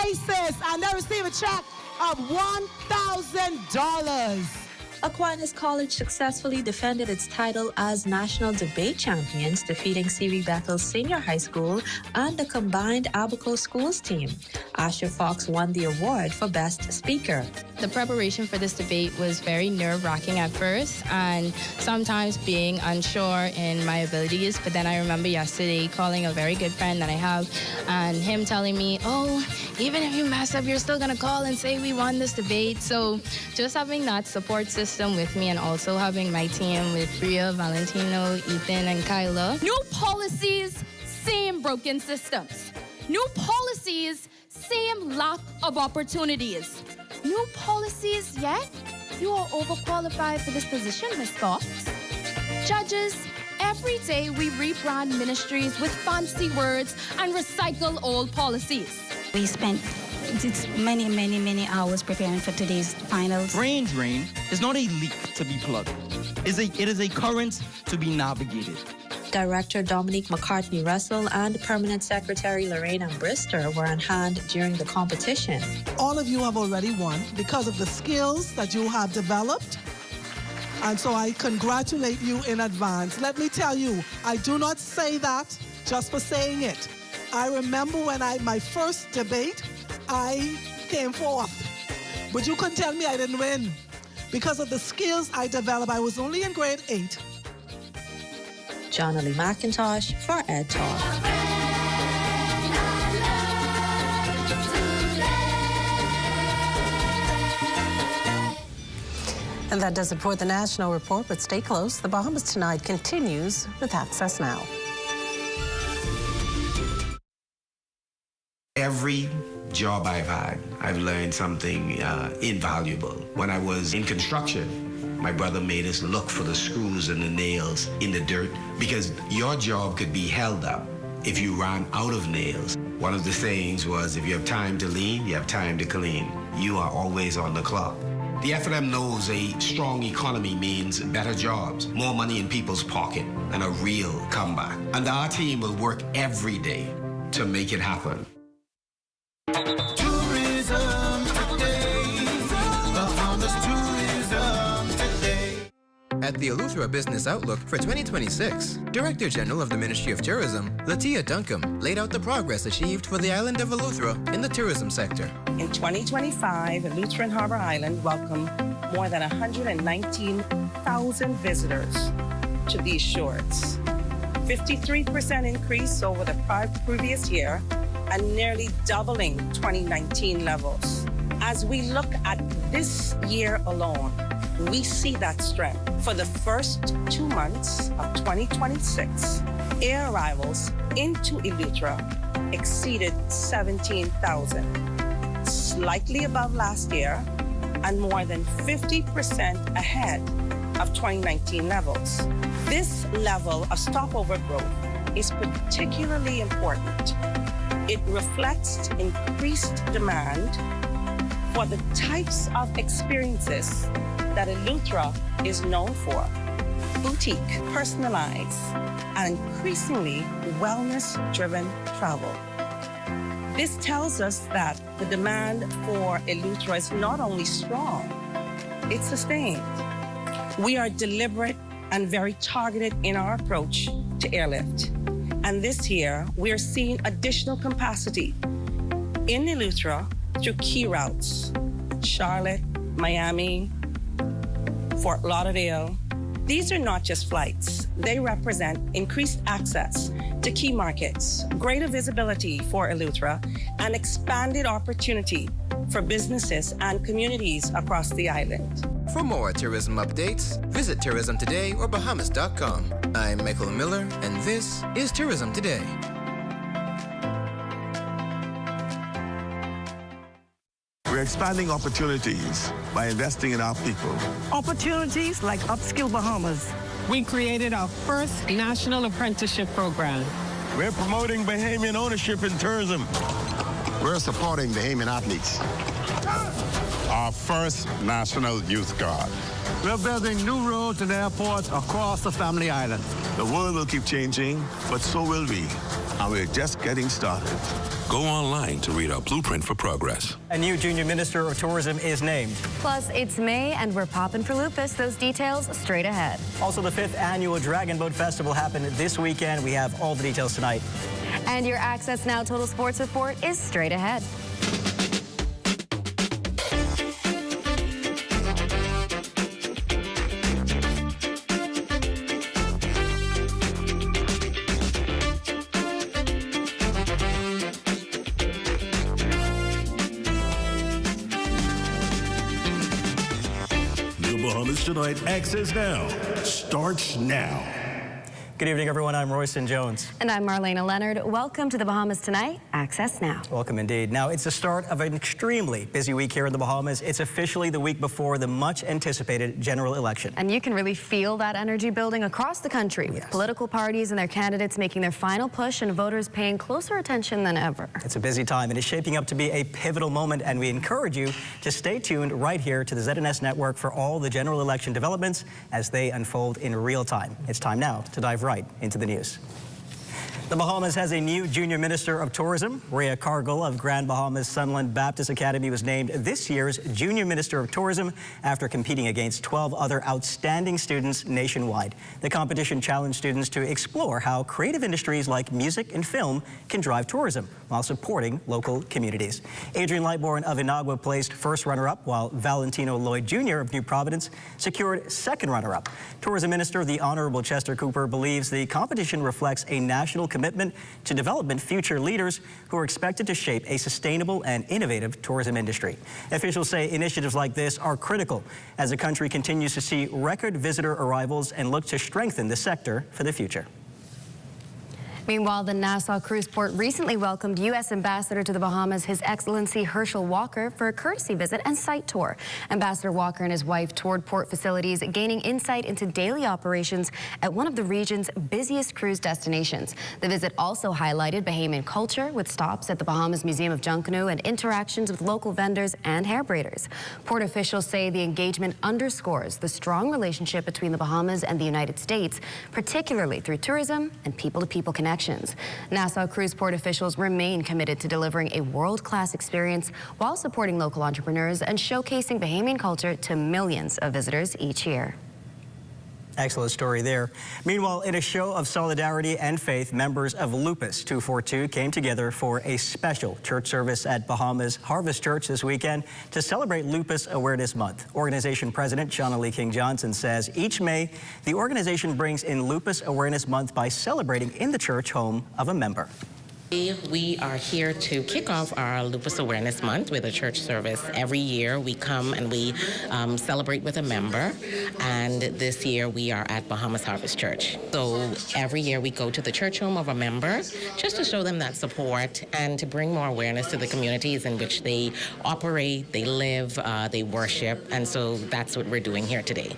Aces, and they receive a check of $1,000. Aquinas College successfully defended its title as national debate champions, defeating C.V. Bethel Senior High School and the combined Abaco Schools team. Asher Fox won the award for Best Speaker. The preparation for this debate was very nerve-wracking at first, and sometimes being unsure in my abilities. But then I remember yesterday calling a very good friend that I have, and him telling me, "Oh, even if you mess up, you're still gonna call and say we won this debate." So just having that support system with me, and also having my team with Bria, Valentino, Ethan, and Kyla. New policies, same broken systems. New policies, same lack of opportunities. New policies, yet you are overqualified for this position, Ms. Cox. Judges, every day we rebrand ministries with fancy words and recycle old policies. We spent many hours preparing for today's finals. Brain drain is not a leak to be plugged. It is a current to be navigated. Director Dominique McCartney-Russell and Permanent Secretary Lorraine Brister were on hand during the competition. All of you have already won because of the skills that you have developed. And so I congratulate you in advance. Let me tell you, I do not say that just for saying it. I remember when my first debate, I came fourth. But you couldn't tell me I didn't win. Because of the skills I developed, I was only in grade 8. John Lee McIntosh for Ed Talk. And that does it for the National Report, but stay close. The Bahamas Tonight continues with Access Now. Every job I've had, I've learned something invaluable. When I was in construction, my brother made us look for the screws and the nails in the dirt because your job could be held up if you ran out of nails. One of the sayings was, if you have time to lean, you have time to clean. You are always on the clock. The FNM knows a strong economy means better jobs, more money in people's pocket, and a real comeback. And our team will work every day to make it happen. Tourism today. Bahamas tourism today. At the Eleuthera Business Outlook for 2026, Director General of the Ministry of Tourism, Latia Duncombe, laid out the progress achieved for the island of Eleuthera in the tourism sector. In 2025, Eleuthera and Harbor Island welcomed more than 119,000 visitors to these shores. 53% increase over the previous year and nearly doubling 2019 levels. As we look at this year alone, we see that strength. For the first 2 months of 2026, air arrivals into Eleuthera exceeded 17,000, slightly above last year and more than 50% ahead of 2019 levels. This level of stopover growth is particularly important. It reflects increased demand for the types of experiences that Eleuthera is known for: boutique, personalized, and increasingly wellness-driven travel. This tells us that the demand for Eleuthera is not only strong, it's sustained. We are deliberate and very targeted in our approach to airlift. And this year, we are seeing additional capacity in Eleuthera through key routes: Charlotte, Miami, Fort Lauderdale. These are not just flights. They represent increased access to key markets, greater visibility for Eleuthera, and expanded opportunity for businesses and communities across the island. For more tourism updates, visit Tourism Today or Bahamas.com. I'm Michael Miller, and this is Tourism Today. We're expanding opportunities by investing in our people. Opportunities like Upskill Bahamas. We created our first national apprenticeship program. We're promoting Bahamian ownership in tourism. We're supporting Bahamian athletes. Our first National Youth Guard. We're building new roads and airports across the Family Island. The world will keep changing, but so will we. And we're just getting started. Go online to read our blueprint for progress. A new junior minister of tourism is named. Plus, it's May and we're popping for lupus. Those details straight ahead. Also, the 5th annual Dragon Boat Festival happened this weekend. We have all the details tonight. And your Access Now Total Sports Report is straight ahead. Bahamas Tonight Access Now starts now. Good evening, everyone. I'm Royson Jones. And I'm Marlena Leonard. Welcome to the Bahamas Tonight Access Now. Welcome indeed. Now, it's the start of an extremely busy week here in the Bahamas. It's officially the week before the much anticipated general election. And you can really feel that energy building across the country with political parties and their candidates making their final push and voters paying closer attention than ever. It's a busy time and it's shaping up to be a pivotal moment, and we encourage you to stay tuned right here to the ZNS Network for all the general election developments as they unfold in real time. It's time now to dive right into the news. The Bahamas has a new junior minister of tourism. Rhea Cargill of Grand Bahamas Sunland Baptist Academy was named this year's junior minister of tourism after competing against 12 other outstanding students nationwide. The competition challenged students to explore how creative industries like music and film can drive tourism while supporting local communities. Adrian Lightbourne of Inagua placed first runner-up, while Valentino Lloyd Jr. of New Providence secured second runner-up. Tourism Minister the Honorable Chester Cooper believes the competition reflects a national commitment to development future leaders who are expected to shape a sustainable and innovative tourism industry. Officials say initiatives like this are critical as the country continues to see record visitor arrivals and look to strengthen the sector for the future. Meanwhile, the Nassau Cruise Port recently welcomed U.S. Ambassador to the Bahamas, His Excellency Herschel Walker, for a courtesy visit and site tour. Ambassador Walker and his wife toured port facilities, gaining insight into daily operations at one of the region's busiest cruise destinations. The visit also highlighted Bahamian culture with stops at the Bahamas Museum of Junkanoo and interactions with local vendors and hair braiders. Port officials say the engagement underscores the strong relationship between the Bahamas and the United States, particularly through tourism and people-to-people connections. Nassau Cruise Port officials remain committed to delivering a world-class experience while supporting local entrepreneurs and showcasing Bahamian culture to millions of visitors each year. Excellent story there. Meanwhile, in a show of solidarity and faith, members of Lupus 242 came together for a special church service at Bahamas Harvest Church this weekend to celebrate Lupus Awareness Month. Organization President Shauna Lee King Johnson says each May, the organization brings in Lupus Awareness Month by celebrating in the church home of a member. We are here to kick off our Lupus Awareness Month with a church service. Every year we come and we celebrate with a member, and this year we are at Bahamas Harvest Church. So every year we go to the church home of a member just to show them that support and to bring more awareness to the communities in which they operate, they live, they worship, and so that's what we're doing here today.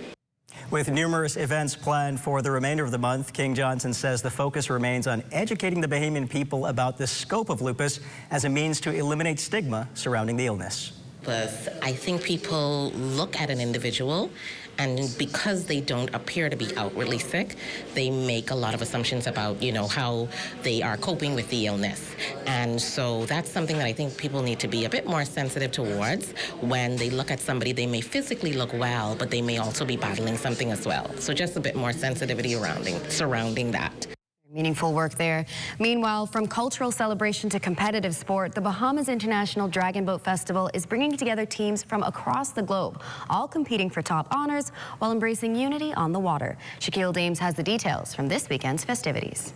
With numerous events planned for the remainder of the month, King Johnson says the focus remains on educating the Bahamian people about the scope of lupus as a means to eliminate stigma surrounding the illness. I think people look at an individual, and because they don't appear to be outwardly sick, they make a lot of assumptions about, how they are coping with the illness. And so that's something that I think people need to be a bit more sensitive towards. When they look at somebody, they may physically look well, but they may also be battling something as well. So just a bit more sensitivity surrounding that. Meaningful work there. Meanwhile, from cultural celebration to competitive sport, the Bahamas International Dragon Boat Festival is bringing together teams from across the globe, all competing for top honors while embracing unity on the water. Shaquille Dames has the details from this weekend's festivities.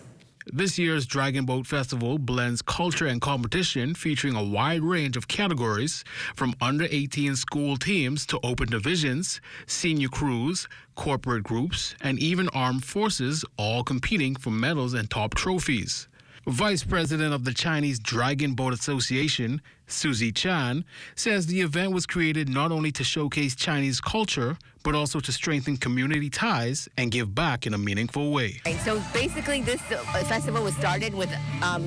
This year's Dragon Boat Festival blends culture and competition, featuring a wide range of categories, from under-18 school teams to open divisions, senior crews, corporate groups, and even armed forces, all competing for medals and top trophies. Vice President of the Chinese Dragon Boat Association, Susie Chan, says the event was created not only to showcase Chinese culture, but also to strengthen community ties and give back in a meaningful way. So basically this festival was started with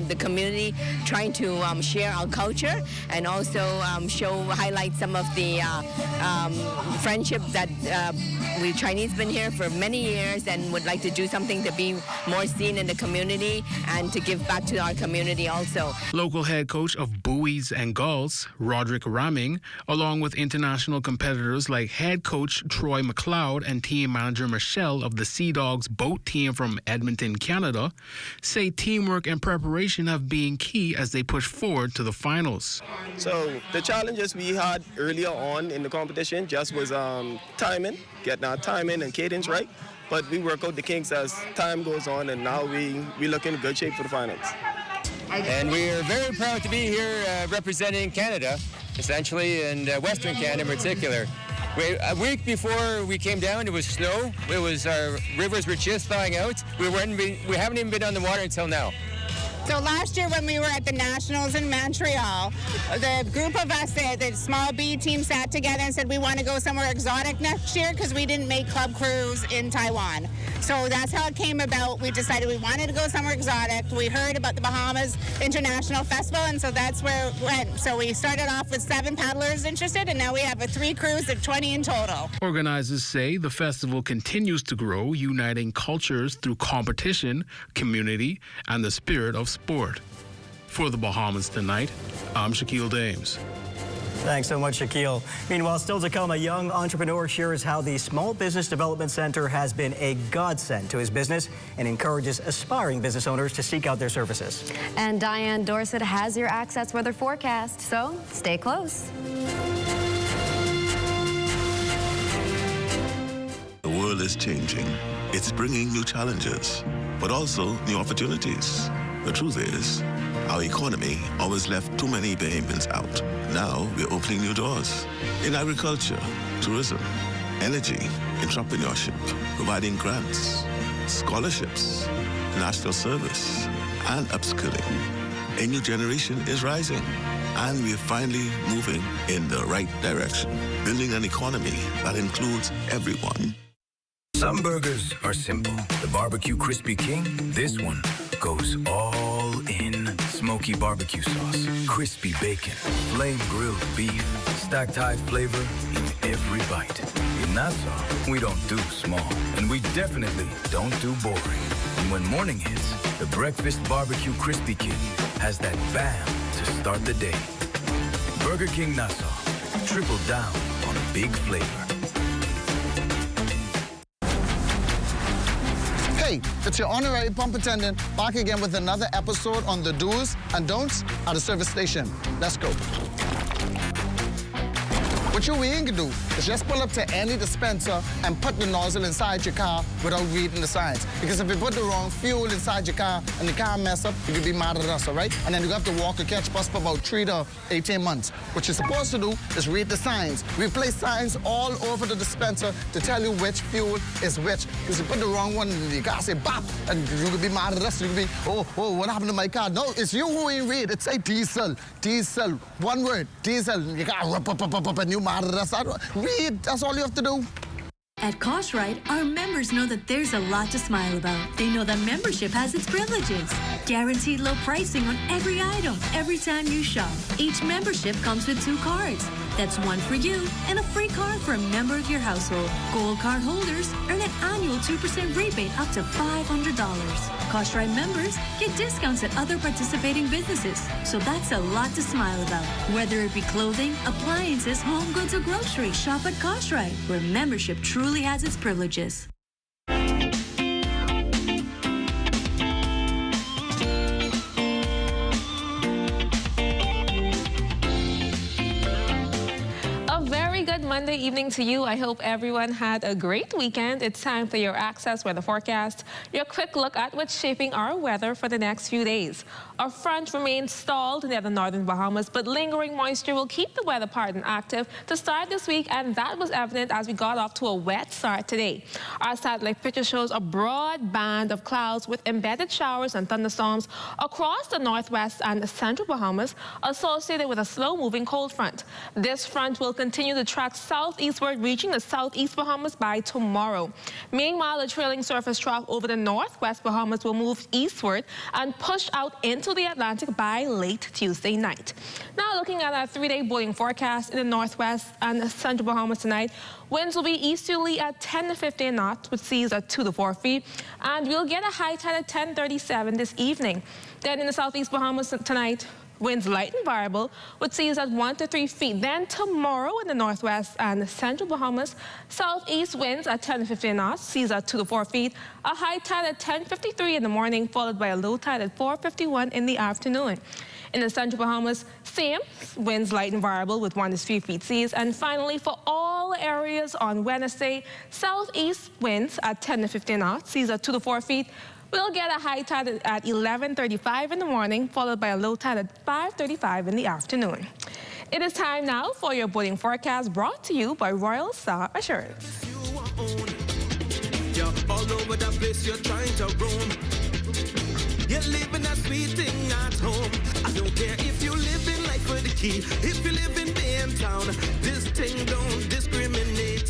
the community trying to share our culture and also highlight some of the friendship that we Chinese been here for many years and would like to do something to be more seen in the community and to give back to our community also. Local head coach of Buoys and Gulls, Roderick Ramming, along with international competitors like head coach Troy McLeod and team manager Michelle of the Sea Dogs boat team from Edmonton, Canada, say teamwork and preparation have been key as they push forward to the finals. So the challenges we had earlier on in the competition just was timing, getting our timing and cadence right. But we work out the kinks as time goes on, and now we look in good shape for the finals. And we are very proud to be here representing Canada, essentially, and Western Canada in particular. A week before we came down, it was snow. It was our rivers were just thawing out. We haven't even been on the water until now. So last year when we were at the Nationals in Montreal, the group of us, the small B team, sat together and said we want to go somewhere exotic next year because we didn't make club crews in Taiwan. So that's how it came about. We decided we wanted to go somewhere exotic. We heard about the Bahamas International Festival, and so that's where it went. So we started off with 7 paddlers interested, and now we have 3 crews of 20 in total. Organizers say the festival continues to grow, uniting cultures through competition, community, and the spirit of sport. For the Bahamas Tonight, I'm Shaquille Dames. Thanks so much, Shaquille. Meanwhile, still to come, a young entrepreneur shares how the Small Business Development Center has been a godsend to his business and encourages aspiring business owners to seek out their services. And Diane Dorsett has your Access weather forecast, so stay close. The world is changing. It's bringing new challenges, but also new opportunities. The truth is, our economy always left too many Bahamians out. Now we're opening new doors in agriculture, tourism, energy, entrepreneurship, providing grants, scholarships, national service, and upskilling. A new generation is rising, and we're finally moving in the right direction, building an economy that includes everyone. Some burgers are simple. The Barbecue Crispy King, this one goes all in. Smoky barbecue sauce, crispy bacon, flame grilled beef, stacked high flavor in every bite. In Nassau, we don't do small, and we definitely don't do boring. And when morning hits, the Breakfast Barbecue Crispy King has that bam to start the day. Burger King Nassau, triple down on big flavor. Hey, it's your honorary pump attendant back again with another episode on the do's and don'ts at a service station. Let's go. What you ain't gonna do is just pull up to any dispenser and put the nozzle inside your car without reading the signs. Because if you put the wrong fuel inside your car and the car mess up, you could be mad at us, all right? And then you have to walk a catch bus for about 3 to 18 months. What you're supposed to do is read the signs. We place signs all over the dispenser to tell you which fuel is which. Because you put the wrong one in the car, say bop, and you could be mad at us. You could be, oh, what happened to my car? No, it's you who ain't read. It say diesel, diesel, one word, diesel. You got up, and you mad at us. Read, that's all you have to do. At Kosh-Rite, our members know that there's a lot to smile about. They know that membership has its privileges. Guaranteed low pricing on every item, every time you shop. Each membership comes with 2 cards. That's one for you and a free card for a member of your household. Gold card holders earn an annual 2% rebate up to $500. Kosh-Rite members get discounts at other participating businesses. So that's a lot to smile about. Whether it be clothing, appliances, home goods, or groceries, shop at Kosh-Rite, where membership truly has its privileges. good Monday evening to you. I hope everyone had a great weekend. It's time for your Access Weather Forecast, your quick look at what's shaping our weather for the next few days. A front remains stalled near the northern Bahamas, but lingering moisture will keep the weather pattern active to start this week, and that was evident as we got off to a wet start today. Our satellite picture shows a broad band of clouds with embedded showers and thunderstorms across the northwest and central Bahamas associated with a slow-moving cold front. This front will continue to track southeastward, reaching the southeast Bahamas by tomorrow. Meanwhile, a trailing surface trough over the northwest Bahamas will move eastward and push out into the Atlantic by late Tuesday night. Now, looking at our 3-day boiling forecast in the northwest and central Bahamas tonight, winds will be easterly at 10 to 15 knots with seas at 2 to 4 feet, and we'll get a high tide at 10:37 this evening. Then in the southeast Bahamas tonight, winds light and variable with seas at 1 to 3 feet. Then tomorrow in the northwest and central Bahamas, southeast winds at 10 to 15 knots, seas at 2 to 4 feet, a high tide at 10:53 in the morning, followed by a low tide at 4:51 in the afternoon. In the central Bahamas, same, winds light and variable with 1 to 3 feet seas. And finally, for all areas on Wednesday, southeast winds at 10 to 15 knots, seas at 2 to 4 feet. We'll get a high tide at 11:35 in the morning, followed by a low tide at 5:35 in the afternoon. It is time now for your boating forecast, brought to you by Royal Star Assurance. You're all over the place, you're trying to roam. You're living that sweet thing at home. I don't care if you live in life for the key, if you live in town, this thing don't discriminate.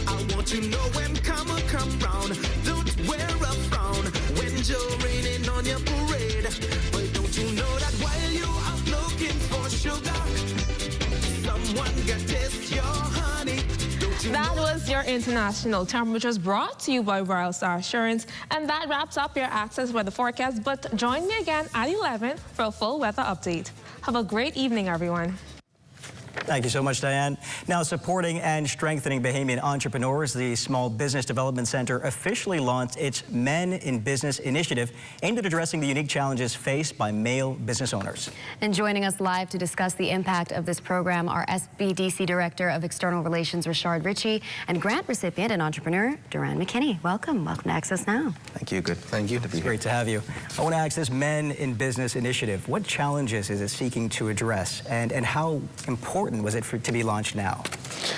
I want you to know when karma come round, don't wear a frown when you're raining on your parade. But don't you know that while you are looking for sugar, someone can taste your honey. That was your international temperatures, brought to you by Royal Star Assurance. And that wraps up your Access Weather Forecast. But join me again at 11 for a full weather update. Have a great evening, everyone. Thank you so much, Diane. Now, supporting and strengthening Bahamian entrepreneurs, the Small Business Development Center officially launched its Men in Business initiative aimed at addressing the unique challenges faced by male business owners. And joining us live to discuss the impact of this program are SBDC Director of External Relations, Richard Ritchie, and grant recipient and entrepreneur, Duran McKinney. Welcome. Welcome to Access Now. Thank you. Good. Thank you. It's great to have you. I want to ask this Men in Business initiative, what challenges is it seeking to address, and how important was it to be launched now?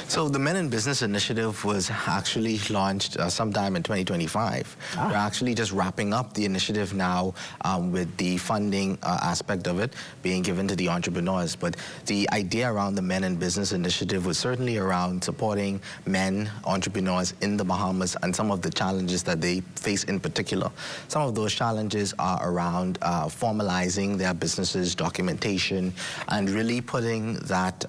So the Men in Business initiative was actually launched sometime in 2025. We're actually just wrapping up the initiative now with the funding aspect of it being given to the entrepreneurs. But the idea around the Men in Business initiative was certainly around supporting men entrepreneurs in the Bahamas and some of the challenges that they face in particular. Some of those challenges are around formalizing their businesses, documentation, and really putting that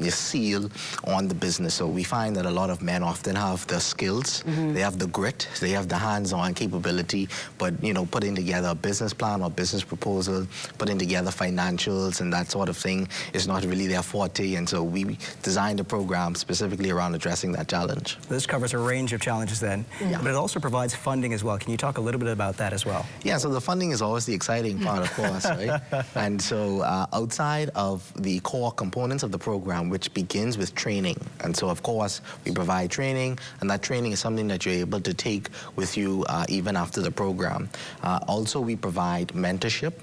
seal on the business. So we find that a lot of men often have the skills, they have the grit, they have the hands-on capability, but putting together a business plan or business proposal, putting together financials and that sort of thing is not really their forte. And so we designed a program specifically around addressing that challenge. This covers a range of challenges then, but it also provides funding as well. Can you talk a little bit about that as well? Yeah, so the funding is always the exciting part, of course, right? And so outside of the core components of the program, which begins with training. And so, of course, we provide training, and that training is something that you're able to take with you even after the program. Also, we provide mentorship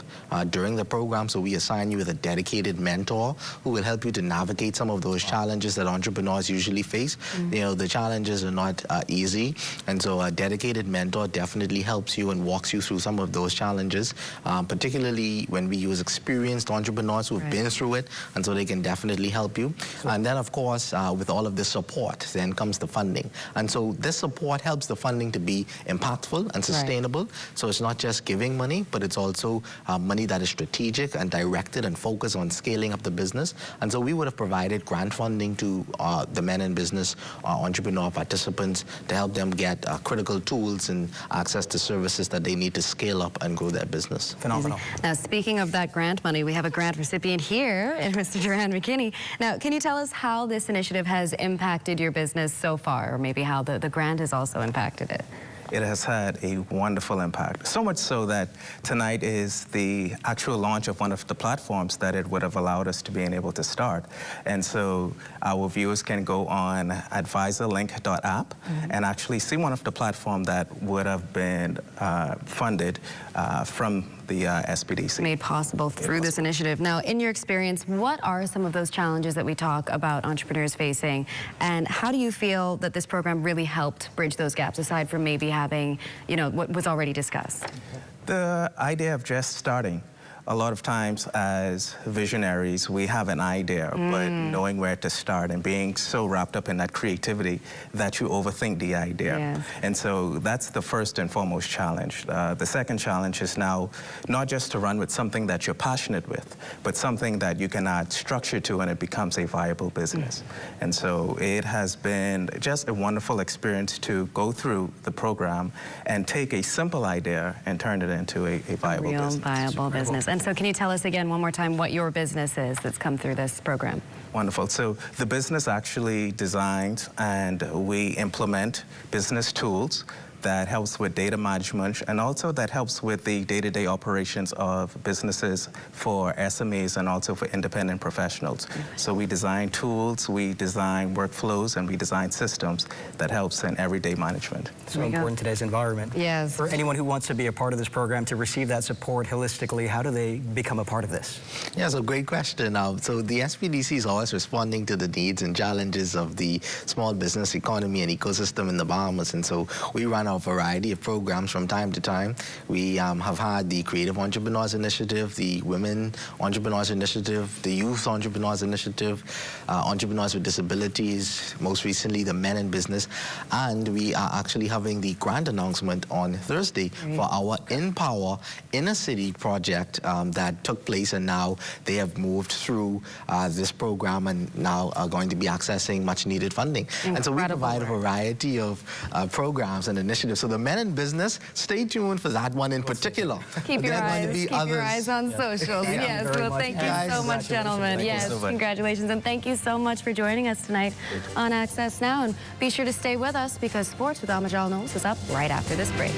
during the program, so we assign you with a dedicated mentor who will help you to navigate some of those challenges that entrepreneurs usually face. The challenges are not easy, and so a dedicated mentor definitely helps you and walks you through some of those challenges, particularly when we use experienced entrepreneurs who have been through it, and so they can definitely help you. And then, of course, with all of this support, then comes the funding. And so this support helps the funding to be impactful and sustainable. So it's not just giving money, but it's also money that is strategic and directed and focused on scaling up the business. And so we would have provided grant funding to the Men in Business entrepreneur participants to help them get critical tools and access to services that they need to scale up and grow their business. Phenomenal. Now, speaking of that grant money, we have a grant recipient here, Mr. Duran McKinney. Now, can you tell us how this initiative has impacted your business so far, or maybe how the grant has also impacted it? it has had a wonderful impact. So much so that tonight is the actual launch of one of the platforms that it would have allowed us to be able to start. And so our viewers can go on advisorlink.app and actually see one of the platforms that would have been funded from the SPDC. Made possible through this initiative. Now, in your experience, what are some of those challenges that we talk about entrepreneurs facing, and how do you feel that this program really helped bridge those gaps, aside from maybe having, you know, what was already discussed? The idea of just starting. A lot of times as visionaries, we have an idea, but knowing where to start and being so wrapped up in that creativity that you overthink the idea. Yes. And so that's the first and foremost challenge. The second challenge is now not just to run with something that you're passionate with, but something that you can add structure to and it becomes a viable business. And so it has been just a wonderful experience to go through the program and take a simple idea and turn it into a viable business. Viable business. And so can you tell us again one more time what your business is that's come through this program? Wonderful. So the business actually designs and we implement business tools that helps with data management and also that helps with the day-to-day operations of businesses for SMEs and also for independent professionals. So we design tools, we design workflows, and we design systems that helps in everyday management. So important in today's environment. Yes. For anyone who wants to be a part of this program, to receive that support holistically, how do they become a part of this? Yeah, so great question. So the SPDC is always responding to the needs and challenges of the small business economy and ecosystem in the Bahamas. And so we run a variety of programs from time to time. We have had the Creative Entrepreneurs Initiative, the Women Entrepreneurs Initiative, the Youth Entrepreneurs Initiative, Entrepreneurs with Disabilities, most recently the Men in Business, and we are actually having the grand announcement on Thursday for our Empower Inner City project that took place, and now they have moved through this program and now are going to be accessing much needed funding. And so we provide a variety of programs and initiatives. So the Men in Business, stay tuned for that one in particular. Keep your eyes on socials. Yes, well, thank you so much, gentlemen. Yes, congratulations, and thank you so much for joining us tonight on Access Now. And be sure to stay with us because Sports with Amajal Knowles is up right after this break.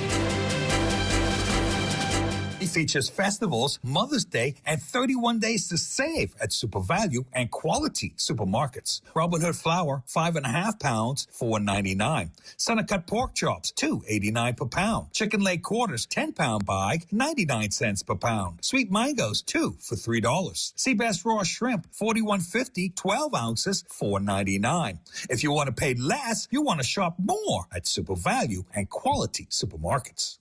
It features festivals, Mother's Day, and 31 days to save at Super Value and Quality Supermarkets. Robin Hood flour, 5.5 pounds, $4.99. Center cut pork chops, $2.89 per pound. Chicken leg quarters, 10-pound bag, 99 cents per pound. Sweet mangoes, 2 for $3. Sea bass raw shrimp, $41.50, 12 ounces, $4.99. If you want to pay less, you want to shop more at Super Value and Quality Supermarkets.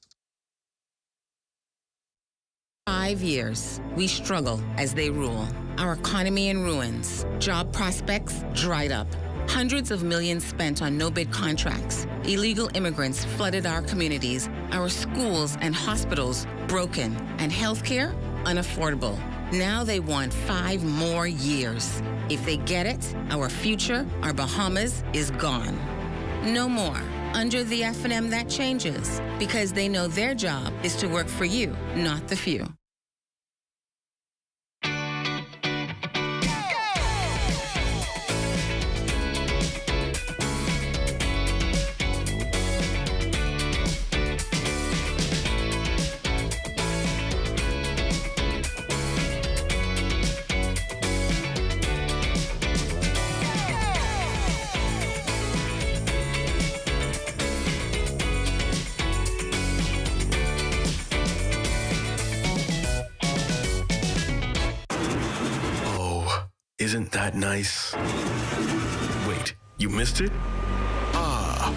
5 years, we struggle as they rule. Our economy in ruins. Job prospects dried up. Hundreds of millions spent on no-bid contracts. Illegal immigrants flooded our communities. Our schools and hospitals broken. And healthcare unaffordable. Now they want 5 more years. If they get it, our future, our Bahamas, is gone. No more. Under the F&M, that changes because they know their job is to work for you, not the few. Isn't that nice? Wait, you missed it?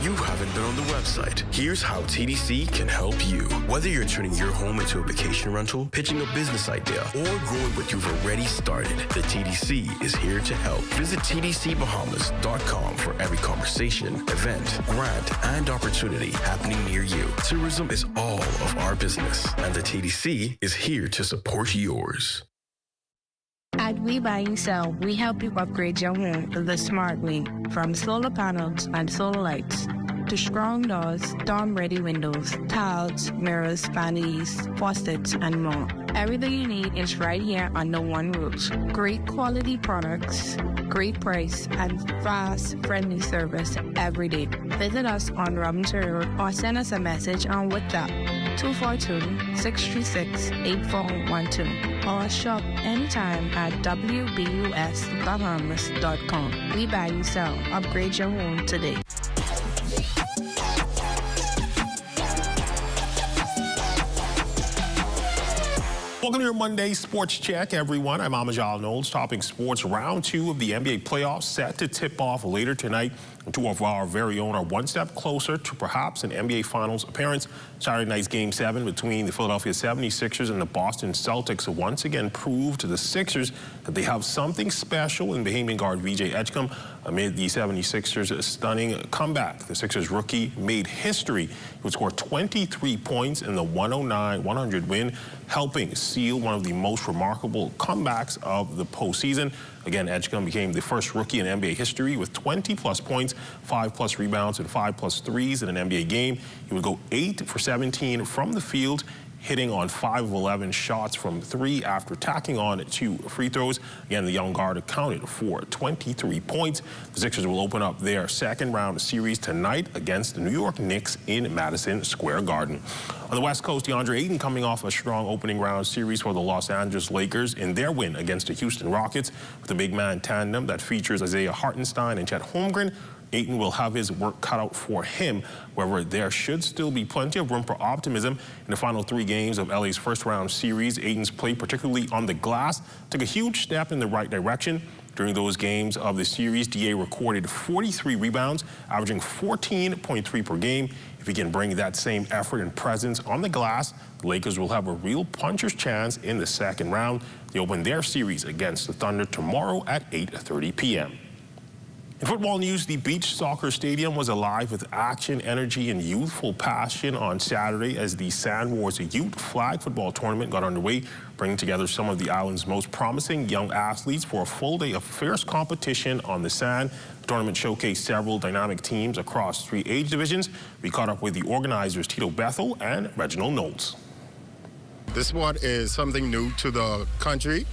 You haven't been on the website. Here's how TDC can help you. Whether you're turning your home into a vacation rental, pitching a business idea, or growing what you've already started, the TDC is here to help. Visit tdcbahamas.com for every conversation, event, grant, and opportunity happening near you. Tourism is all of our business, and the TDC is here to support yours. At We Buy and Sell, we help you upgrade your home the smart way, from solar panels and solar lights. to strong doors, storm-ready windows, tiles, mirrors, vanity, faucets, and more. Everything you need is right here under one roof. Great quality products, great price, and fast, friendly service every day. Visit us on Robinson Road or send us a message on WhatsApp 242-636-8412 or shop anytime at wbusbahamas.com. We buy you sell. Upgrade your home today. Welcome to your Monday Sports Check, everyone. I'm Amajal Knowles, topping sports. Round 2 of the NBA playoffs set to tip off later tonight. Two of our very own are one step closer to perhaps an NBA Finals appearance. Saturday night's Game 7 between the Philadelphia 76ers and the Boston Celtics once again proved to the Sixers that they have something special in Bahamian guard VJ Edgecombe amid the 76ers' stunning comeback. The Sixers rookie made history. He would score 23 points in the 109-100 win, helping seal one of the most remarkable comebacks of the postseason. Again, Edgecombe became the first rookie in NBA history with 20-plus points, 5-plus rebounds, and 5-plus threes in an NBA game. He would go 8 for 17 from the field, hitting on 5 of 11 shots from 3 after tacking on 2 free throws. Again, the young guard accounted for 23 points. The Sixers will open up their second round series tonight against the New York Knicks in Madison Square Garden. On the West Coast, DeAndre Ayton coming off a strong opening round series for the Los Angeles Lakers in their win against the Houston Rockets with a big man tandem that features Isaiah Hartenstein and Chet Holmgren. Ayton will have his work cut out for him. However, there should still be plenty of room for optimism in the final 3 games of LA's first-round series. Ayton's play, particularly on the glass, took a huge step in the right direction. During those games of the series, DA recorded 43 rebounds, averaging 14.3 per game. If he can bring that same effort and presence on the glass, the Lakers will have a real puncher's chance in the second round. They open their series against the Thunder tomorrow at 8:30 p.m. In football news, the beach soccer stadium was alive with action, energy, and youthful passion on Saturday as the Sand Wars Youth Flag Football Tournament got underway, bringing together some of the island's most promising young athletes for a full day of fierce competition on the sand. The tournament showcased several dynamic teams across 3 age divisions. We caught up with the organizers Tito Bethel and Reginald Knowles. This sport is something new to the country.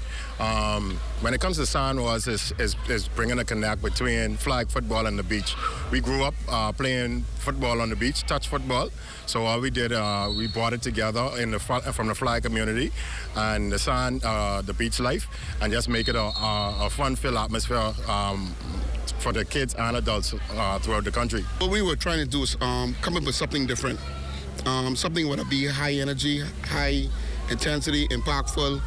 When it comes to Sand Wars, is bringing a connect between flag football and the beach. We grew up playing football on the beach, touch football. So all we did, we brought it together from the flag community and the sand, the beach life, and just make it a fun-filled atmosphere for the kids and adults throughout the country. What we were trying to do is come up with something different, something that would be high energy, high intensity, impactful,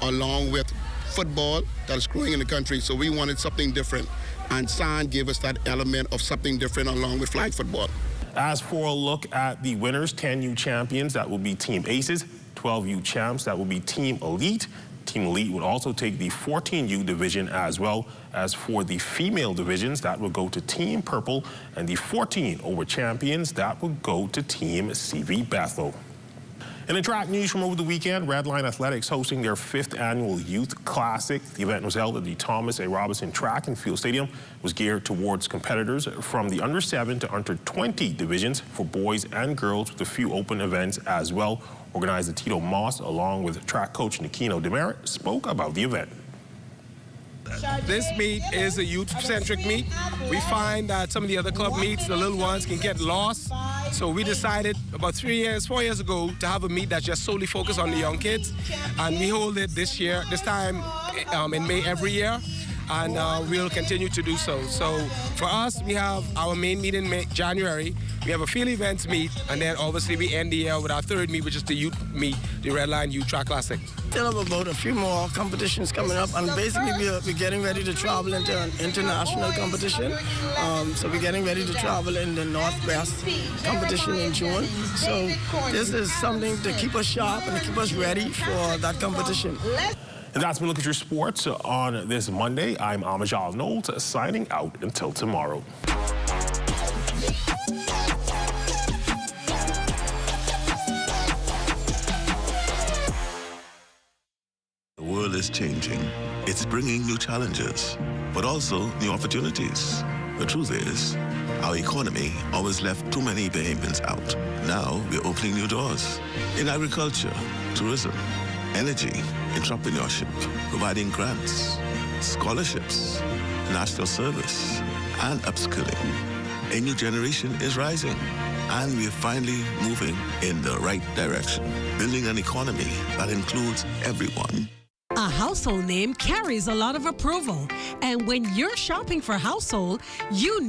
along with football that is growing in the country. So we wanted something different, and sand gave us that element of something different along with flag football. As for a look at the winners, 10 U champions, that will be Team Aces, 12 U champs, that will be Team Elite. Team Elite would also take the 14U division as well. As for the female divisions, that will go to Team Purple, and the 14 over champions, that will go to Team CV Bethel. In the track news from over the weekend, Redline Athletics hosting their 5th annual Youth Classic. The event was held at the Thomas A. Robinson Track and Field Stadium. It was geared towards competitors from the under 7 to under 20 divisions for boys and girls, with a few open events as well. Organizer Tito Moss, along with track coach Nikino Demerit, spoke about the event. This meet is a youth-centric meet. We find that some of the other club meets, the little ones, can get lost. So we decided about 4 years ago, to have a meet that's just solely focused on the young kids. And we hold it this time in May every year. And we'll continue to do so. So for us, we have our main meet in January. We have a field events meet, and then obviously we end the year with our 3rd meet, which is the youth meet, the Redline Youth Track Classic. Still have about a few more competitions coming up, and basically we're getting ready to travel into an international competition. So we're getting ready to travel in the Northwest competition in June. So this is something to keep us sharp and to keep us ready for that competition. And that's been a look at your sports on this Monday. I'm Amajal Knowles, signing out until tomorrow. The world is changing. It's bringing new challenges, but also new opportunities. The truth is, our economy always left too many payments out. Now we're opening new doors in agriculture, tourism, energy, entrepreneurship, providing grants, scholarships, national service, and upskilling. A new generation is rising, and we're finally moving in the right direction, building an economy that includes everyone. A household name carries a lot of approval, and when you're shopping for household, you